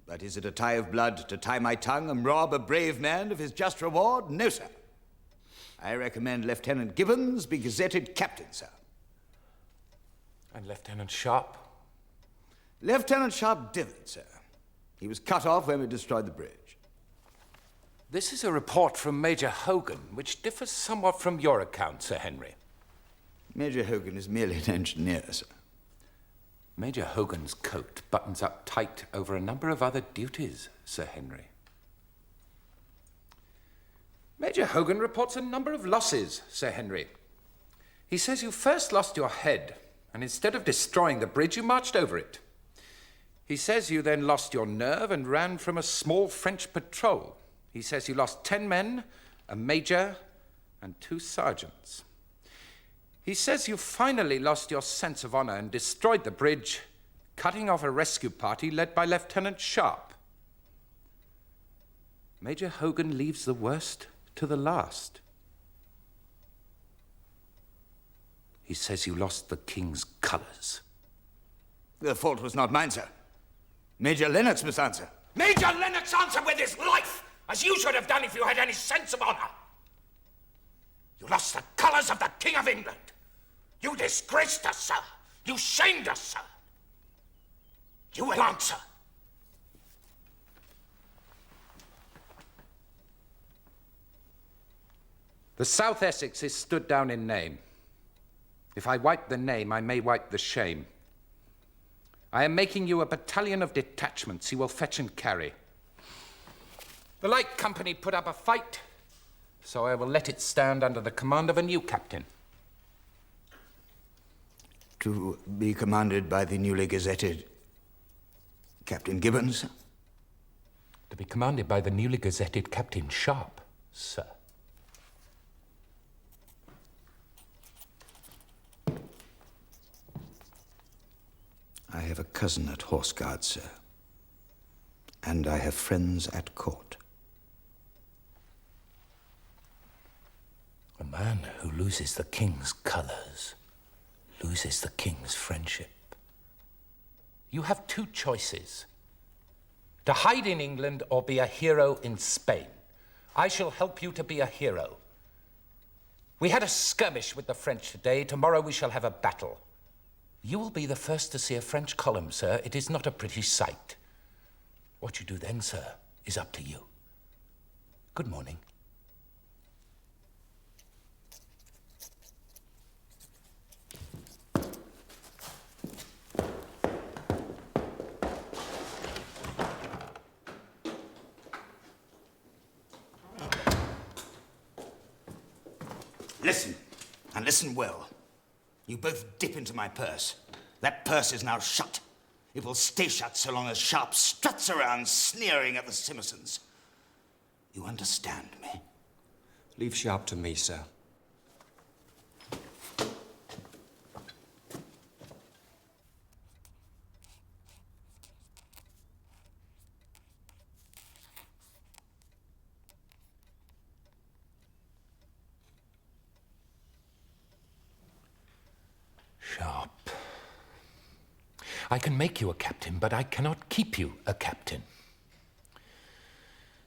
But is it a tie of blood to tie my tongue and rob a brave man of his just reward? No, sir. I recommend Lieutenant Gibbons be gazetted captain, sir. And Lieutenant Sharpe? Lieutenant Sharpe didn't, sir. He was cut off when we destroyed the bridge. This is a report from Major Hogan, which differs somewhat from your account, Sir Henry. Major Hogan is merely an engineer, sir. Major Hogan's coat buttons up tight over a number of other duties, Sir Henry. Major Hogan reports a number of losses, Sir Henry. He says you first lost your head, and instead of destroying the bridge, you marched over it. He says you then lost your nerve and ran from a small French patrol. He says you lost 10 men, a major, and 2 sergeants. He says you finally lost your sense of honor and destroyed the bridge, cutting off a rescue party led by Lieutenant Sharpe. Major Hogan leaves the worst to the last. He says you lost the King's colors. The fault was not mine, sir. Major Lennox must answer. Major Lennox answer with his life, as you should have done if you had any sense of honor. You lost the colors of the King of England. You disgraced us, sir. You shamed us, sir. You will answer. The South Essex is stood down in name. If I wipe the name, I may wipe the shame. I am making you a battalion of detachments you will fetch and carry. The Light Company put up a fight, so I will let it stand under the command of a new captain. To be commanded by the newly gazetted Captain Gibbons? To be commanded by the newly gazetted Captain Sharpe, sir. I have a cousin at Horse Guards, sir. And I have friends at court. A man who loses the King's colours loses the King's friendship. You have 2 choices. To hide in England or be a hero in Spain. I shall help you to be a hero. We had a skirmish with the French today. Tomorrow we shall have a battle. You will be the first to see a French column, sir. It is not a pretty sight. What you do then, sir, is up to you. Good morning. Listen, and listen well. You both dip into my purse. That purse is now shut. It will stay shut so long as Sharpe struts around sneering at the Simmersons. You understand me? Leave Sharpe to me, sir. Sharpe. I can make you a captain, but I cannot keep you a captain.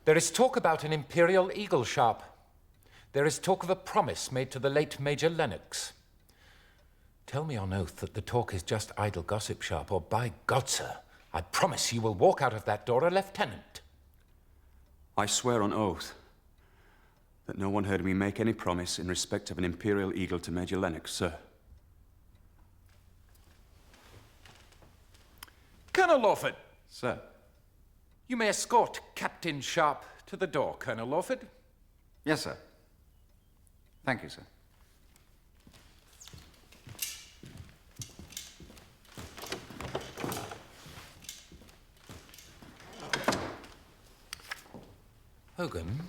There is talk about an Imperial Eagle, Sharpe. There is talk of a promise made to the late Major Lennox. Tell me on oath that the talk is just idle gossip, Sharpe, or by God, sir, I promise you will walk out of that door a lieutenant. I swear on oath that no one heard me make any promise in respect of an Imperial Eagle to Major Lennox, sir. Colonel Lawford. Sir. You may escort Captain Sharpe to the door, Colonel Lawford. Yes, sir. Thank you, sir. Hogan,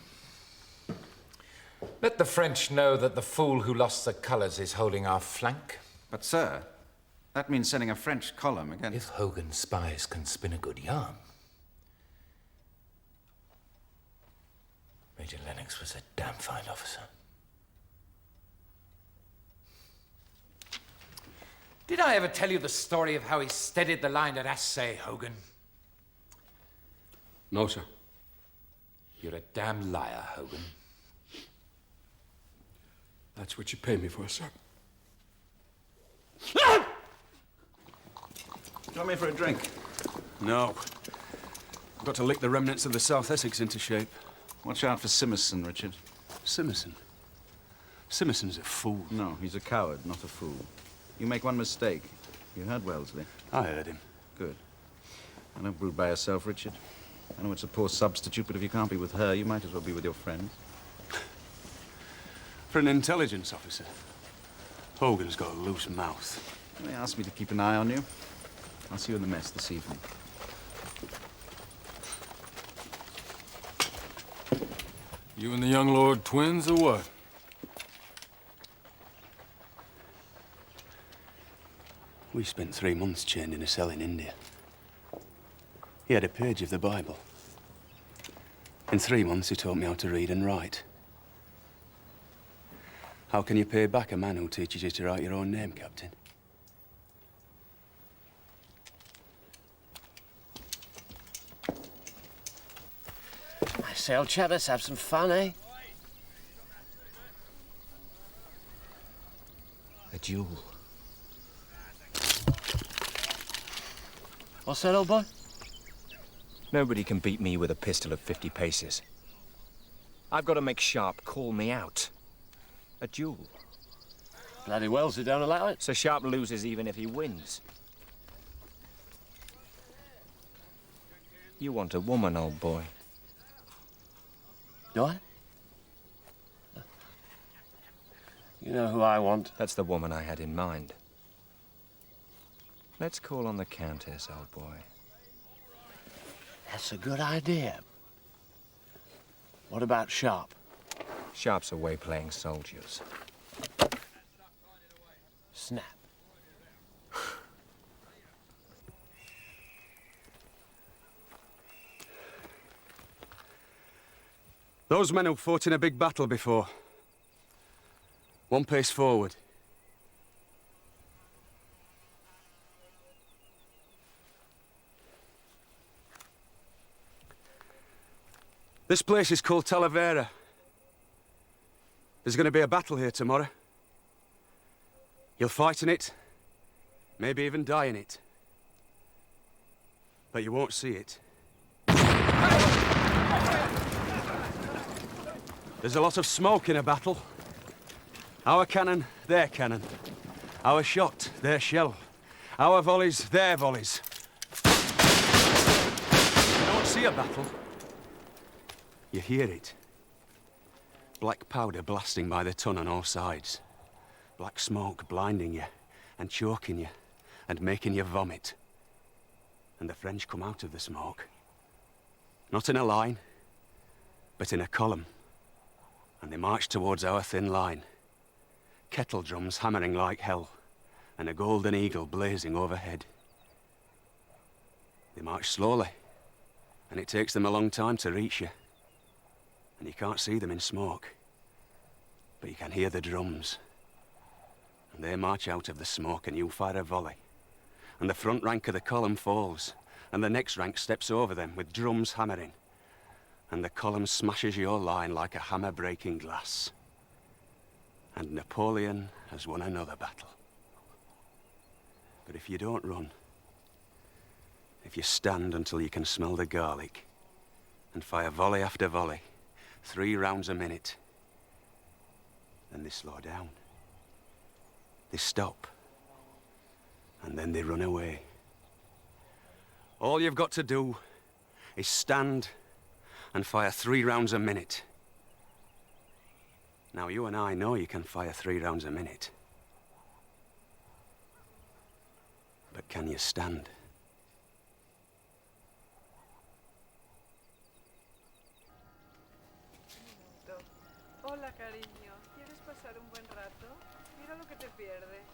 let the French know that the fool who lost the colours is holding our flank. But, sir, that means sending a French column against... If Hogan's spies can spin a good yarn. Major Lennox was a damn fine officer. Did I ever tell you the story of how he steadied the line at Assay, Hogan? No, sir. You're a damn liar, Hogan. That's what you pay me for, sir. Do you want me for a drink? No. I've got to lick the remnants of the South Essex into shape. Watch out for Simmerson, Richard. Simmerson? Simmerson's a fool. No, he's a coward, not a fool. You make one mistake. You heard Wellesley. I heard him. Good. And don't brood by yourself, Richard. I know it's a poor substitute, but if you can't be with her, you might as well be with your friends. For an intelligence officer, Hogan's got a loose mouth. They asked me to keep an eye on you. I'll see you in the mess this evening. You and the young lord twins or what? We spent 3 months chained in a cell in India. He had a page of the Bible. In 3 months, he taught me how to read and write. How can you pay back a man who teaches you to write your own name, Captain? I say, old chap, let's have some fun, eh? A duel. What's that, old boy? Nobody can beat me with a pistol at 50 paces. I've got to make Sharpe call me out. A duel. Bloody wells they don't allow it. So Sharpe loses even if he wins. You want a woman, old boy. Do I? You know who I want. That's the woman I had in mind. Let's call on the Countess, old boy. That's a good idea. What about Sharpe? Sharpe's away playing soldiers. Snap. Those men who fought in a big battle before. 1 pace forward. This place is called Talavera. There's going to be a battle here tomorrow. You'll fight in it, maybe even die in it. But you won't see it. There's a lot of smoke in a battle. Our cannon, their cannon. Our shot, their shell. Our volleys, their volleys. You don't see a battle. You hear it. Black powder blasting by the ton on all sides. Black smoke blinding you and choking you and making you vomit. And the French come out of the smoke. Not in a line, but in a column. And they march towards our thin line. Kettle drums hammering like hell, and a golden eagle blazing overhead. They march slowly, and it takes them a long time to reach you. And you can't see them in smoke, but you can hear the drums. And they march out of the smoke, and you fire a volley. And the front rank of the column falls, and the next rank steps over them with drums hammering. And the column smashes your line like a hammer breaking glass. And Napoleon has won another battle. But if you don't run, if you stand until you can smell the garlic, and fire volley after volley, 3 rounds a minute, then they slow down. They stop. And then they run away. All you've got to do is stand and fire 3 rounds a minute. Now, you and I know you can fire 3 rounds a minute. But can you stand? Hola, cariño. ¿Quieres pasar un buen rato? Mira lo que te pierdes.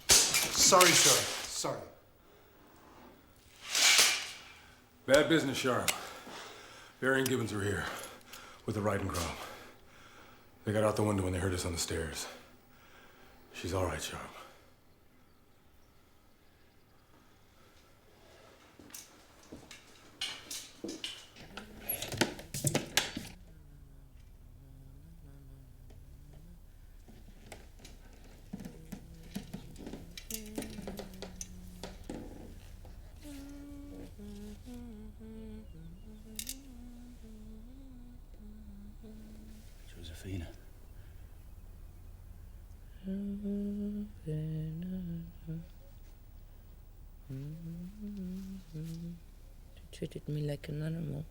Sorry, sir. Sorry. Bad business, Sharpe. Barry and Gibbons are here with the riding crop. They got out the window when they heard us on the stairs. She's all right, Sharpe. Josephina. They treated me like an animal.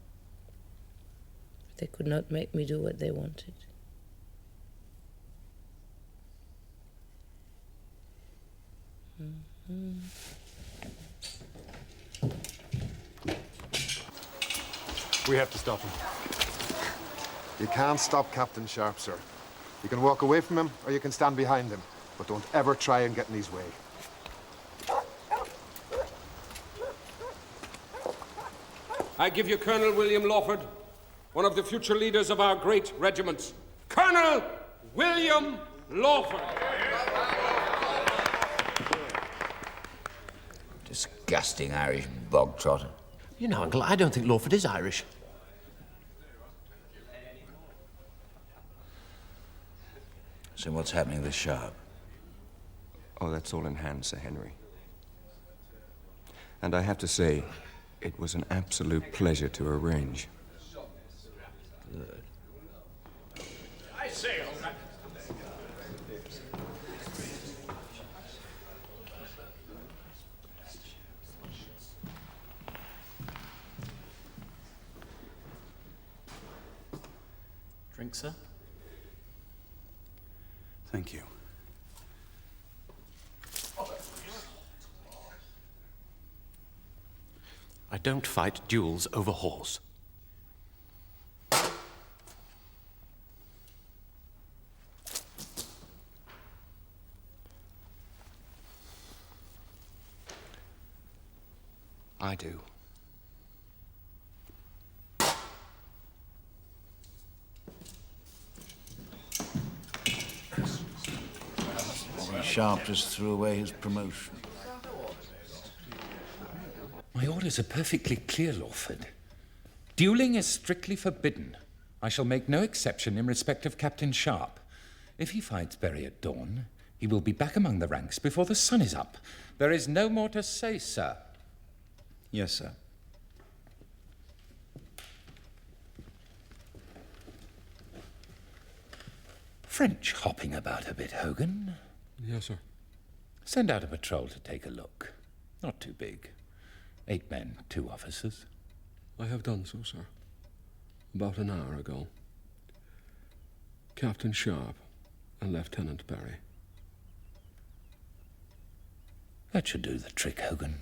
But they could not make me do what they wanted. We have to stop him. You can't stop Captain Sharpe, sir. You can walk away from him, or you can stand behind him. But don't ever try and get in his way. I give you Colonel William Lawford, one of the future leaders of our great regiments. Colonel William Lawford. Disgusting Irish bog trotter. You know, Uncle, I don't think Lawford is Irish. So what's happening with Sharpe? Oh, that's all in hand, Sir Henry. And I have to say, it was an absolute pleasure to arrange. Good. I say, Drink, sir? Thank you. I don't fight duels over horse. I do. Sharpe just threw away his promotion. My orders are perfectly clear, Lawford. Dueling is strictly forbidden. I shall make no exception in respect of Captain Sharpe. If he fights Berry at dawn, he will be back among the ranks before the sun is up. There is no more to say, sir. Yes, sir. French hopping about a bit, Hogan. Yes, sir. Send out a patrol to take a look. Not too big. 8 men, 2 officers. I have done so, sir. About an hour ago. Captain Sharpe and Lieutenant Berry. That should do the trick, Hogan.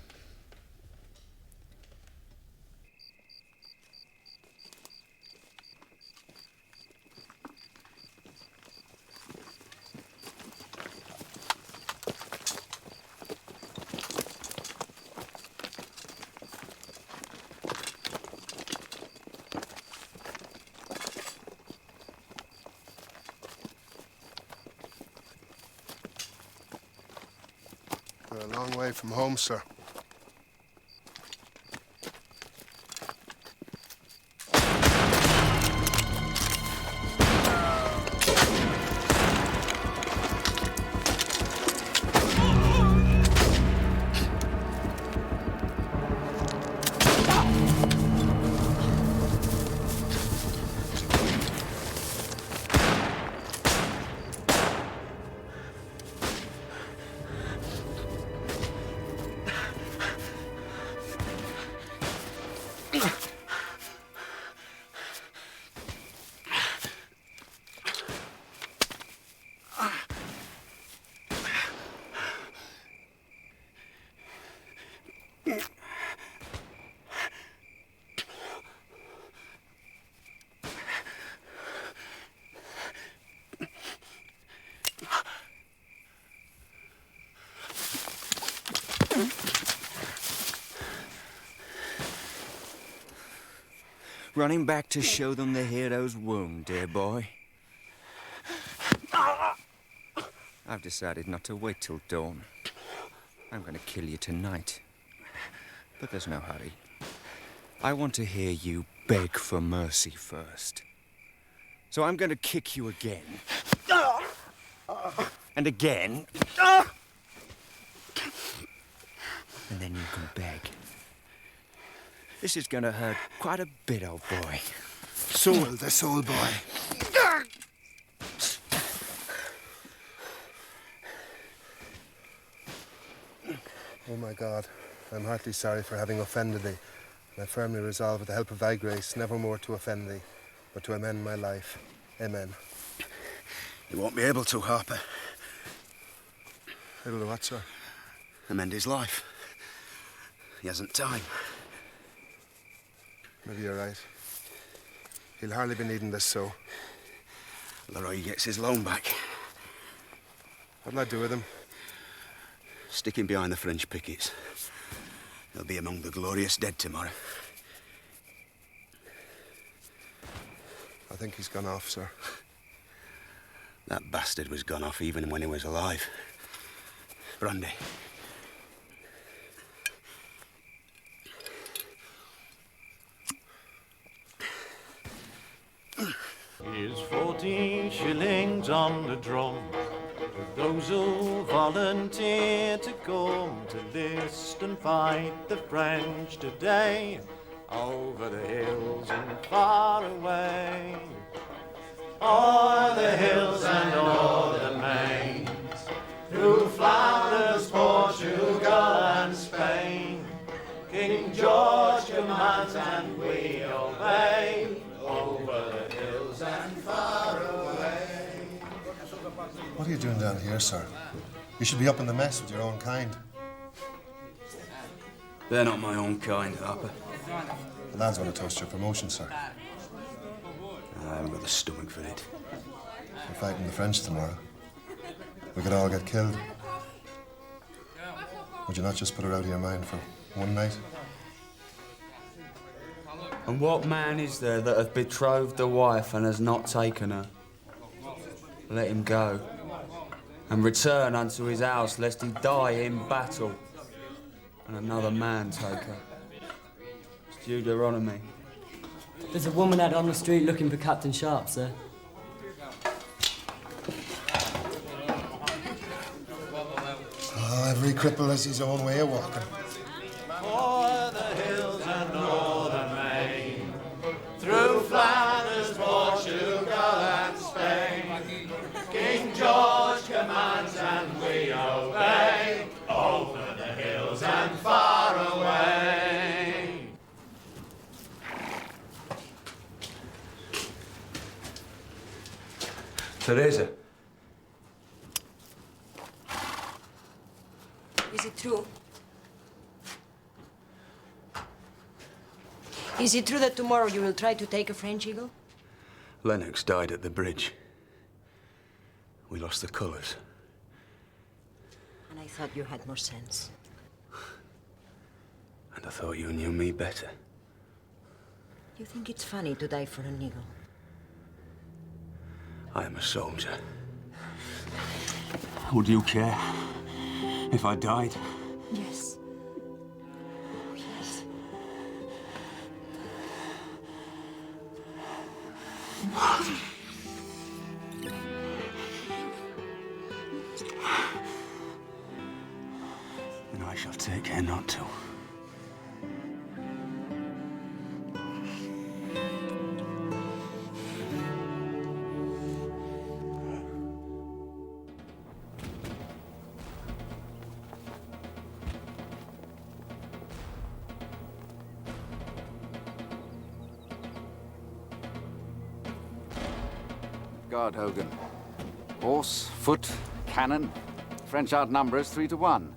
We're a long way from home, sir. Running back to show them the hero's wound, dear boy. I've decided not to wait till dawn. I'm going to kill you tonight. But there's no hurry. I want to hear you beg for mercy first. So I'm going to kick you again. And again. And then you can beg. This is going to hurt quite a bit, old boy. So will this old boy. Oh my God, I'm heartily sorry for having offended thee. And I firmly resolve with the help of thy grace never more to offend thee, but to amend my life. Amen. He won't be able to, Harper. Able to what, sir? Amend his life. He hasn't time. Maybe you're right. He'll hardly be needing this, so. Leroy gets his loan back. What'll I do with him? Stick him behind the French pickets. He'll be among the glorious dead tomorrow. I think he's gone off, sir. That bastard was gone off even when he was alive. Brandy. Here's 14 shillings on the drum for those who volunteer to come to list and fight the French today, over the hills and far away. O'er the hills and o'er the mains, through Flanders, Portugal and Spain, King George commands and we obey, over the hills and far away. What are you doing down here, sir? You should be up in the mess with your own kind. They're not my own kind, Harper. The lads want to toast your promotion, sir. I haven't got the stomach for it. We're fighting the French tomorrow. We could all get killed. Would you not just put it out of your mind for one night? And what man is there that hath betrothed a wife and has not taken her? Let him go, and return unto his house, lest he die in battle, and another man take her. It's Deuteronomy. There's a woman out on the street looking for Captain Sharpe, sir. Oh, every cripple has his own way of walking. O'er the hills and o'er the main, through Flanders, Portugal and Spain, King George commands and we obey, over the hills and far away. Teresa. Is it true? Is it true that tomorrow you will try to take a French eagle? Lennox died at the bridge. We lost the colours. And I thought you had more sense. And I thought you knew me better. You think it's funny to die for an eagle? I am a soldier. Would you care if I died? Yes. Yes. And I shall take care not to. Guard, Hogan. Horse, foot, cannon. French outnumber us 3 to 1.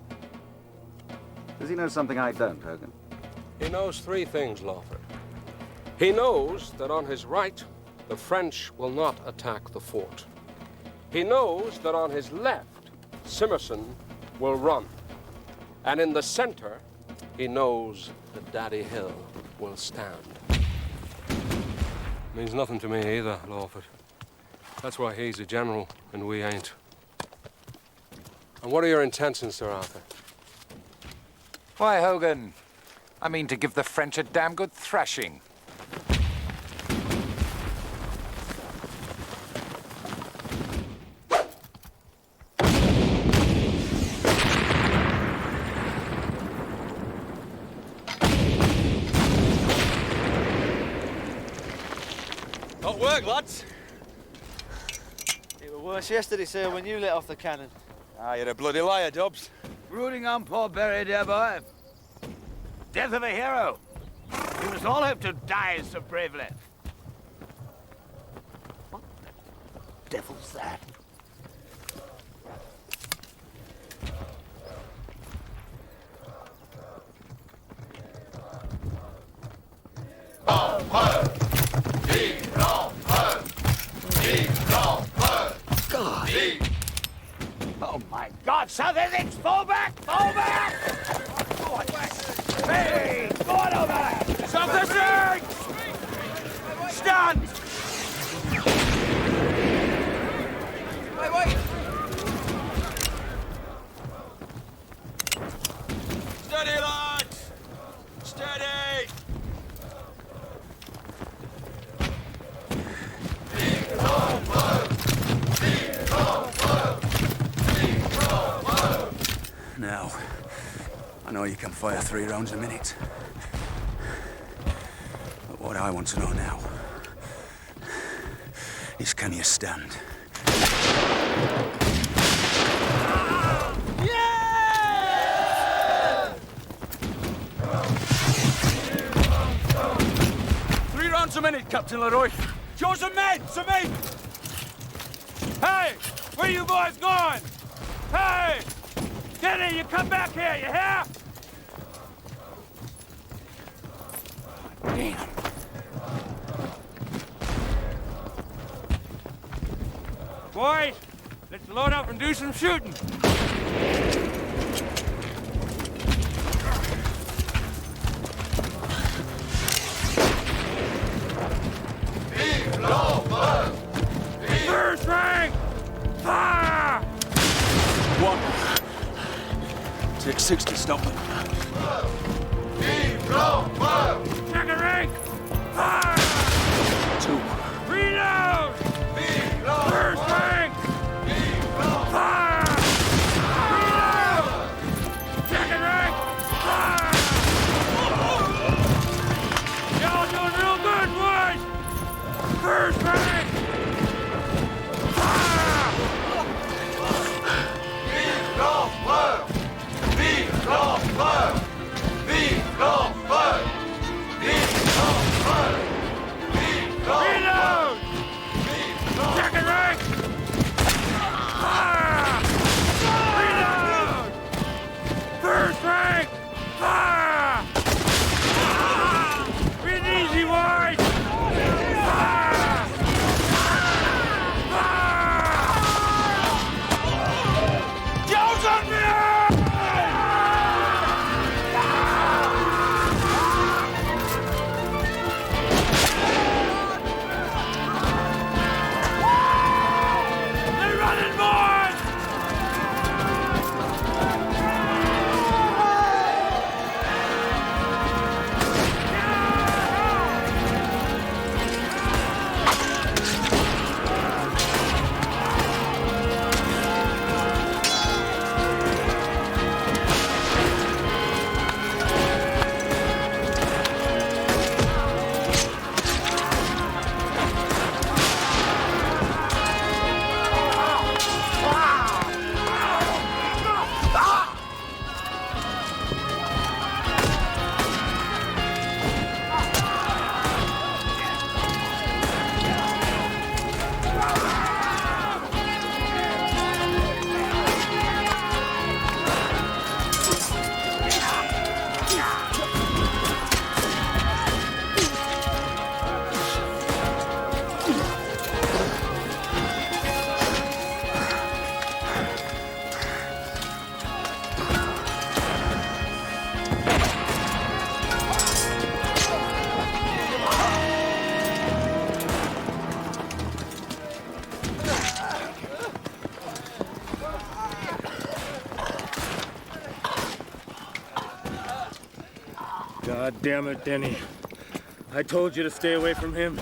Does he know something I don't, Hogan? He knows 3 things, Lawford. He knows that on his right, the French will not attack the fort. He knows that on his left, Simerson will run. And in the center, he knows that Daddy Hill will stand. Means nothing to me either, Lawford. That's why he's a general and we ain't. And what are your intentions, Sir Arthur? Why, Hogan, I mean to give the French a damn good thrashing. Not work, lads. It was worse yesterday, sir, when you let off the cannon. Ah, you're a bloody liar, Dobbs. Brooding on poor Berry, dear boy. Death of a hero. We must all hope to die so bravely. What the devil's that? Vive Oh, my God, Southern, fall back! Fall back! Hey, go on over there! Southern! Stand! Wait! Steady, lads! Steady! Now, I know you can fire 3 rounds a minute. But what I want to know now is, can you stand? Yeah! 3 rounds a minute, Captain Leroy. Show some men! Some men! Hey! Where you boys going? Hey! Kenny, you come back here, you hear? Damn. Boys, let's load up and do some shooting. First rank! Fire! 1. Take 6 to stop them. Second rank! Fire! 2. Reload! First rank! Fire! Reload! Second rank! Fire! Y'all doing real good, boys! First rank! Fire! Vive l'empereur! Vive l'empereur! Vive l'empereur! Vive l'empereur! Vive l'empereur! Second rank! Fire! Reload! First rank! Fire! Breathe easy, boys! Fire! Fire! Joe's on me! They're running, boys! God damn it, Denny. I told you to stay away from him.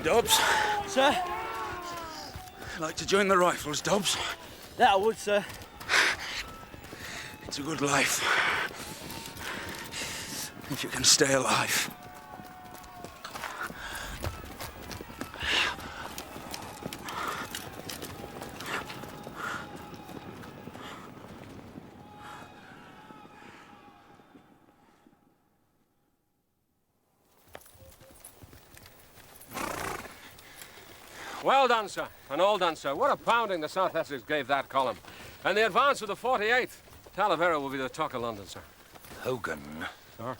Dobbs? Sir? Like to join the Rifles, Dobbs? That I would, sir. It's a good life. If you can stay alive. Well done, sir. An old done, sir. What a pounding the South Essex gave that column. And the advance of the 48th. Talavera will be the talk of London, sir. Hogan. Sir?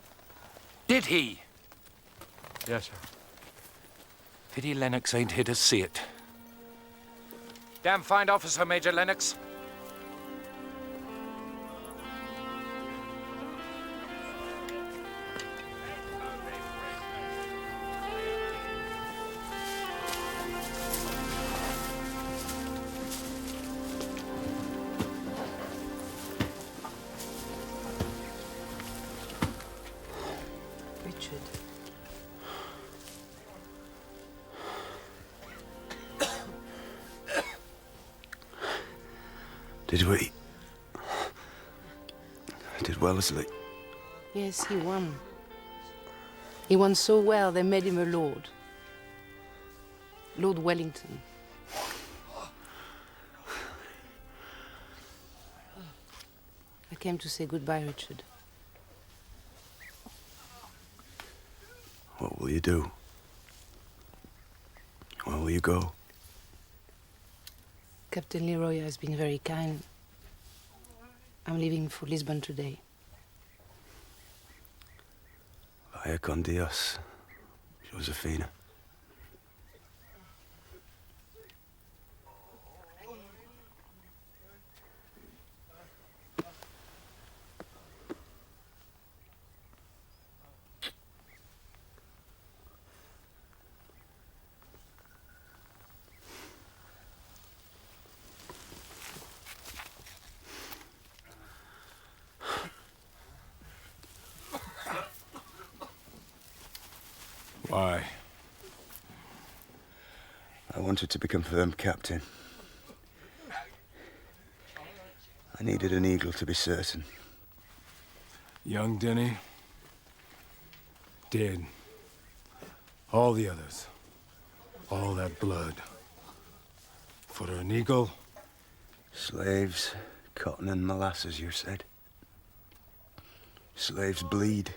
Did he? Yes, sir. Pity Lennox ain't here to see it. Damn fine officer, Major Lennox. Richard. Did we? Did Wellesley? Yes, he won. He won so well they made him a lord. Lord Wellington. I came to say goodbye, Richard. What will you do? Where will you go? Captain Leroy has been very kind. I'm leaving for Lisbon today. Vaya con Dios, Josefina. Why? I wanted to be confirmed captain. I needed an eagle to be certain. Young Denny. Dead. All the others. All that blood. For an eagle? Slaves, cotton and molasses, you said. Slaves bleed.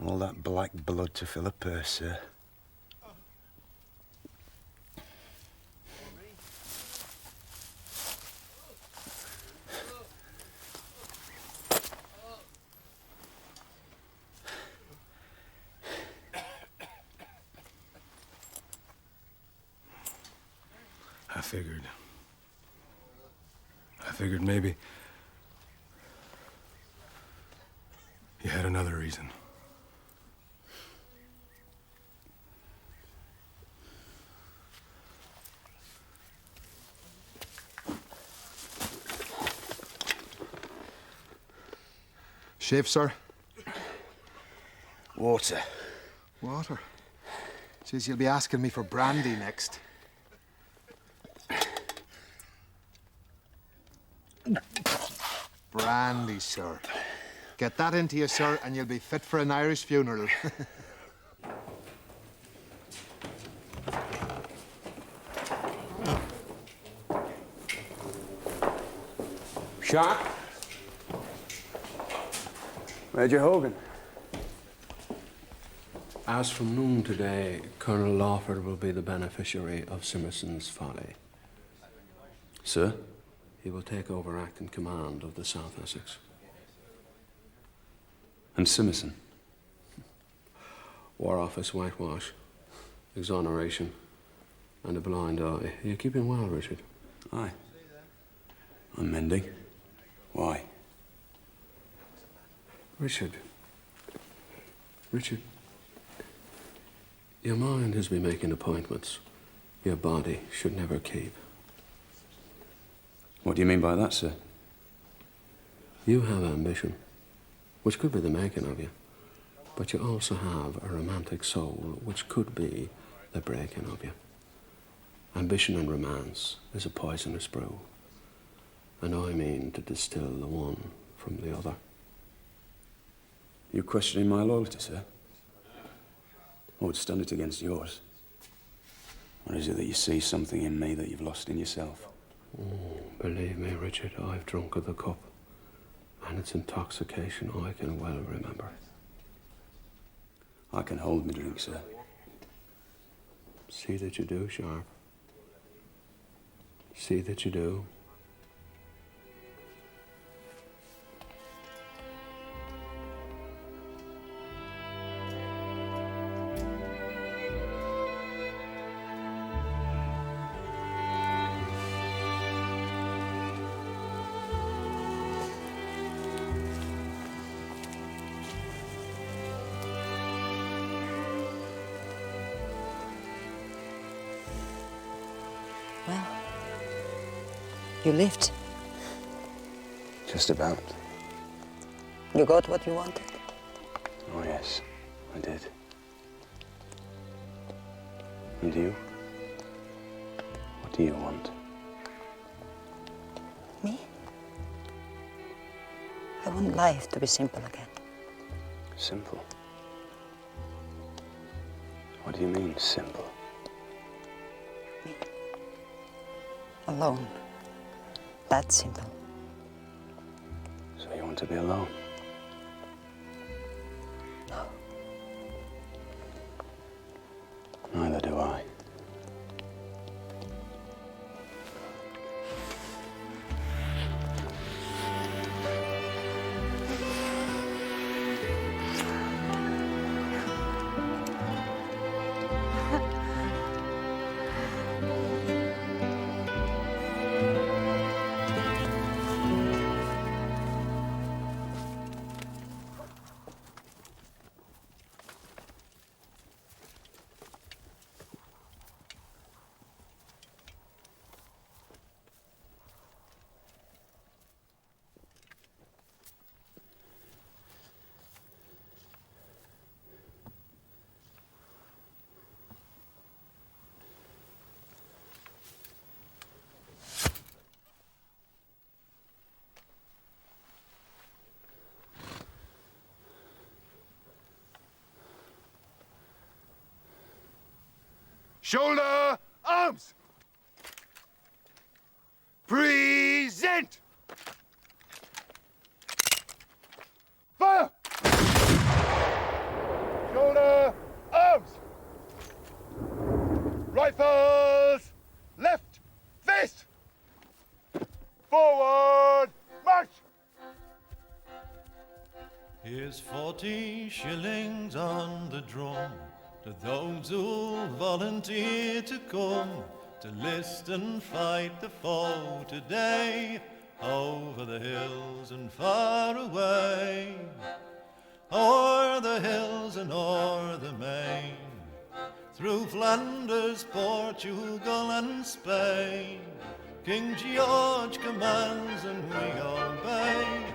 All that black blood to fill a purse, sir. I figured maybe you had another reason. Shave, sir? Water. Water? Says you'll be asking me for brandy next. Brandy, sir. Get that into you, sir, and you'll be fit for an Irish funeral. Sharpe? Major Hogan. As from noon today, Colonel Lawford will be the beneficiary of Simerson's folly. Sir? He will take over acting command of the South Essex. And Simerson? War Office whitewash, exoneration, and a blind eye. Are you keeping well, Richard? Aye. I'm mending. Why? Richard, your mind has been making appointments. Your body should never keep. What do you mean by that, sir? You have ambition, which could be the making of you, but you also have a romantic soul, which could be the breaking of you. Ambition and romance is a poisonous brew, and I mean to distill the one from the other. You questioning my loyalty, sir? I would stand it against yours. Or is it that you see something in me that you've lost in yourself? Oh, believe me, Richard, I've drunk of the cup, and its intoxication I can well remember. I can hold my drink, sir. See that you do, Sharpe. See that you do. Well, you lived. Just about. You got what you wanted. Oh, yes, I did. And you? What do you want? Me? I want life to be simple again. Simple? What do you mean, simple? Alone. That's simple. So you want to be alone? No. Neither do I. Shoulder, arms! Present! Fire! Shoulder, arms! Rifles, left, face! Forward, march! Here's 40 shillings on the drum to those who volunteer to come to list and fight the foe today, over the hills and far away, o'er the hills and o'er the main, through Flanders, Portugal and Spain. King George commands and we obey.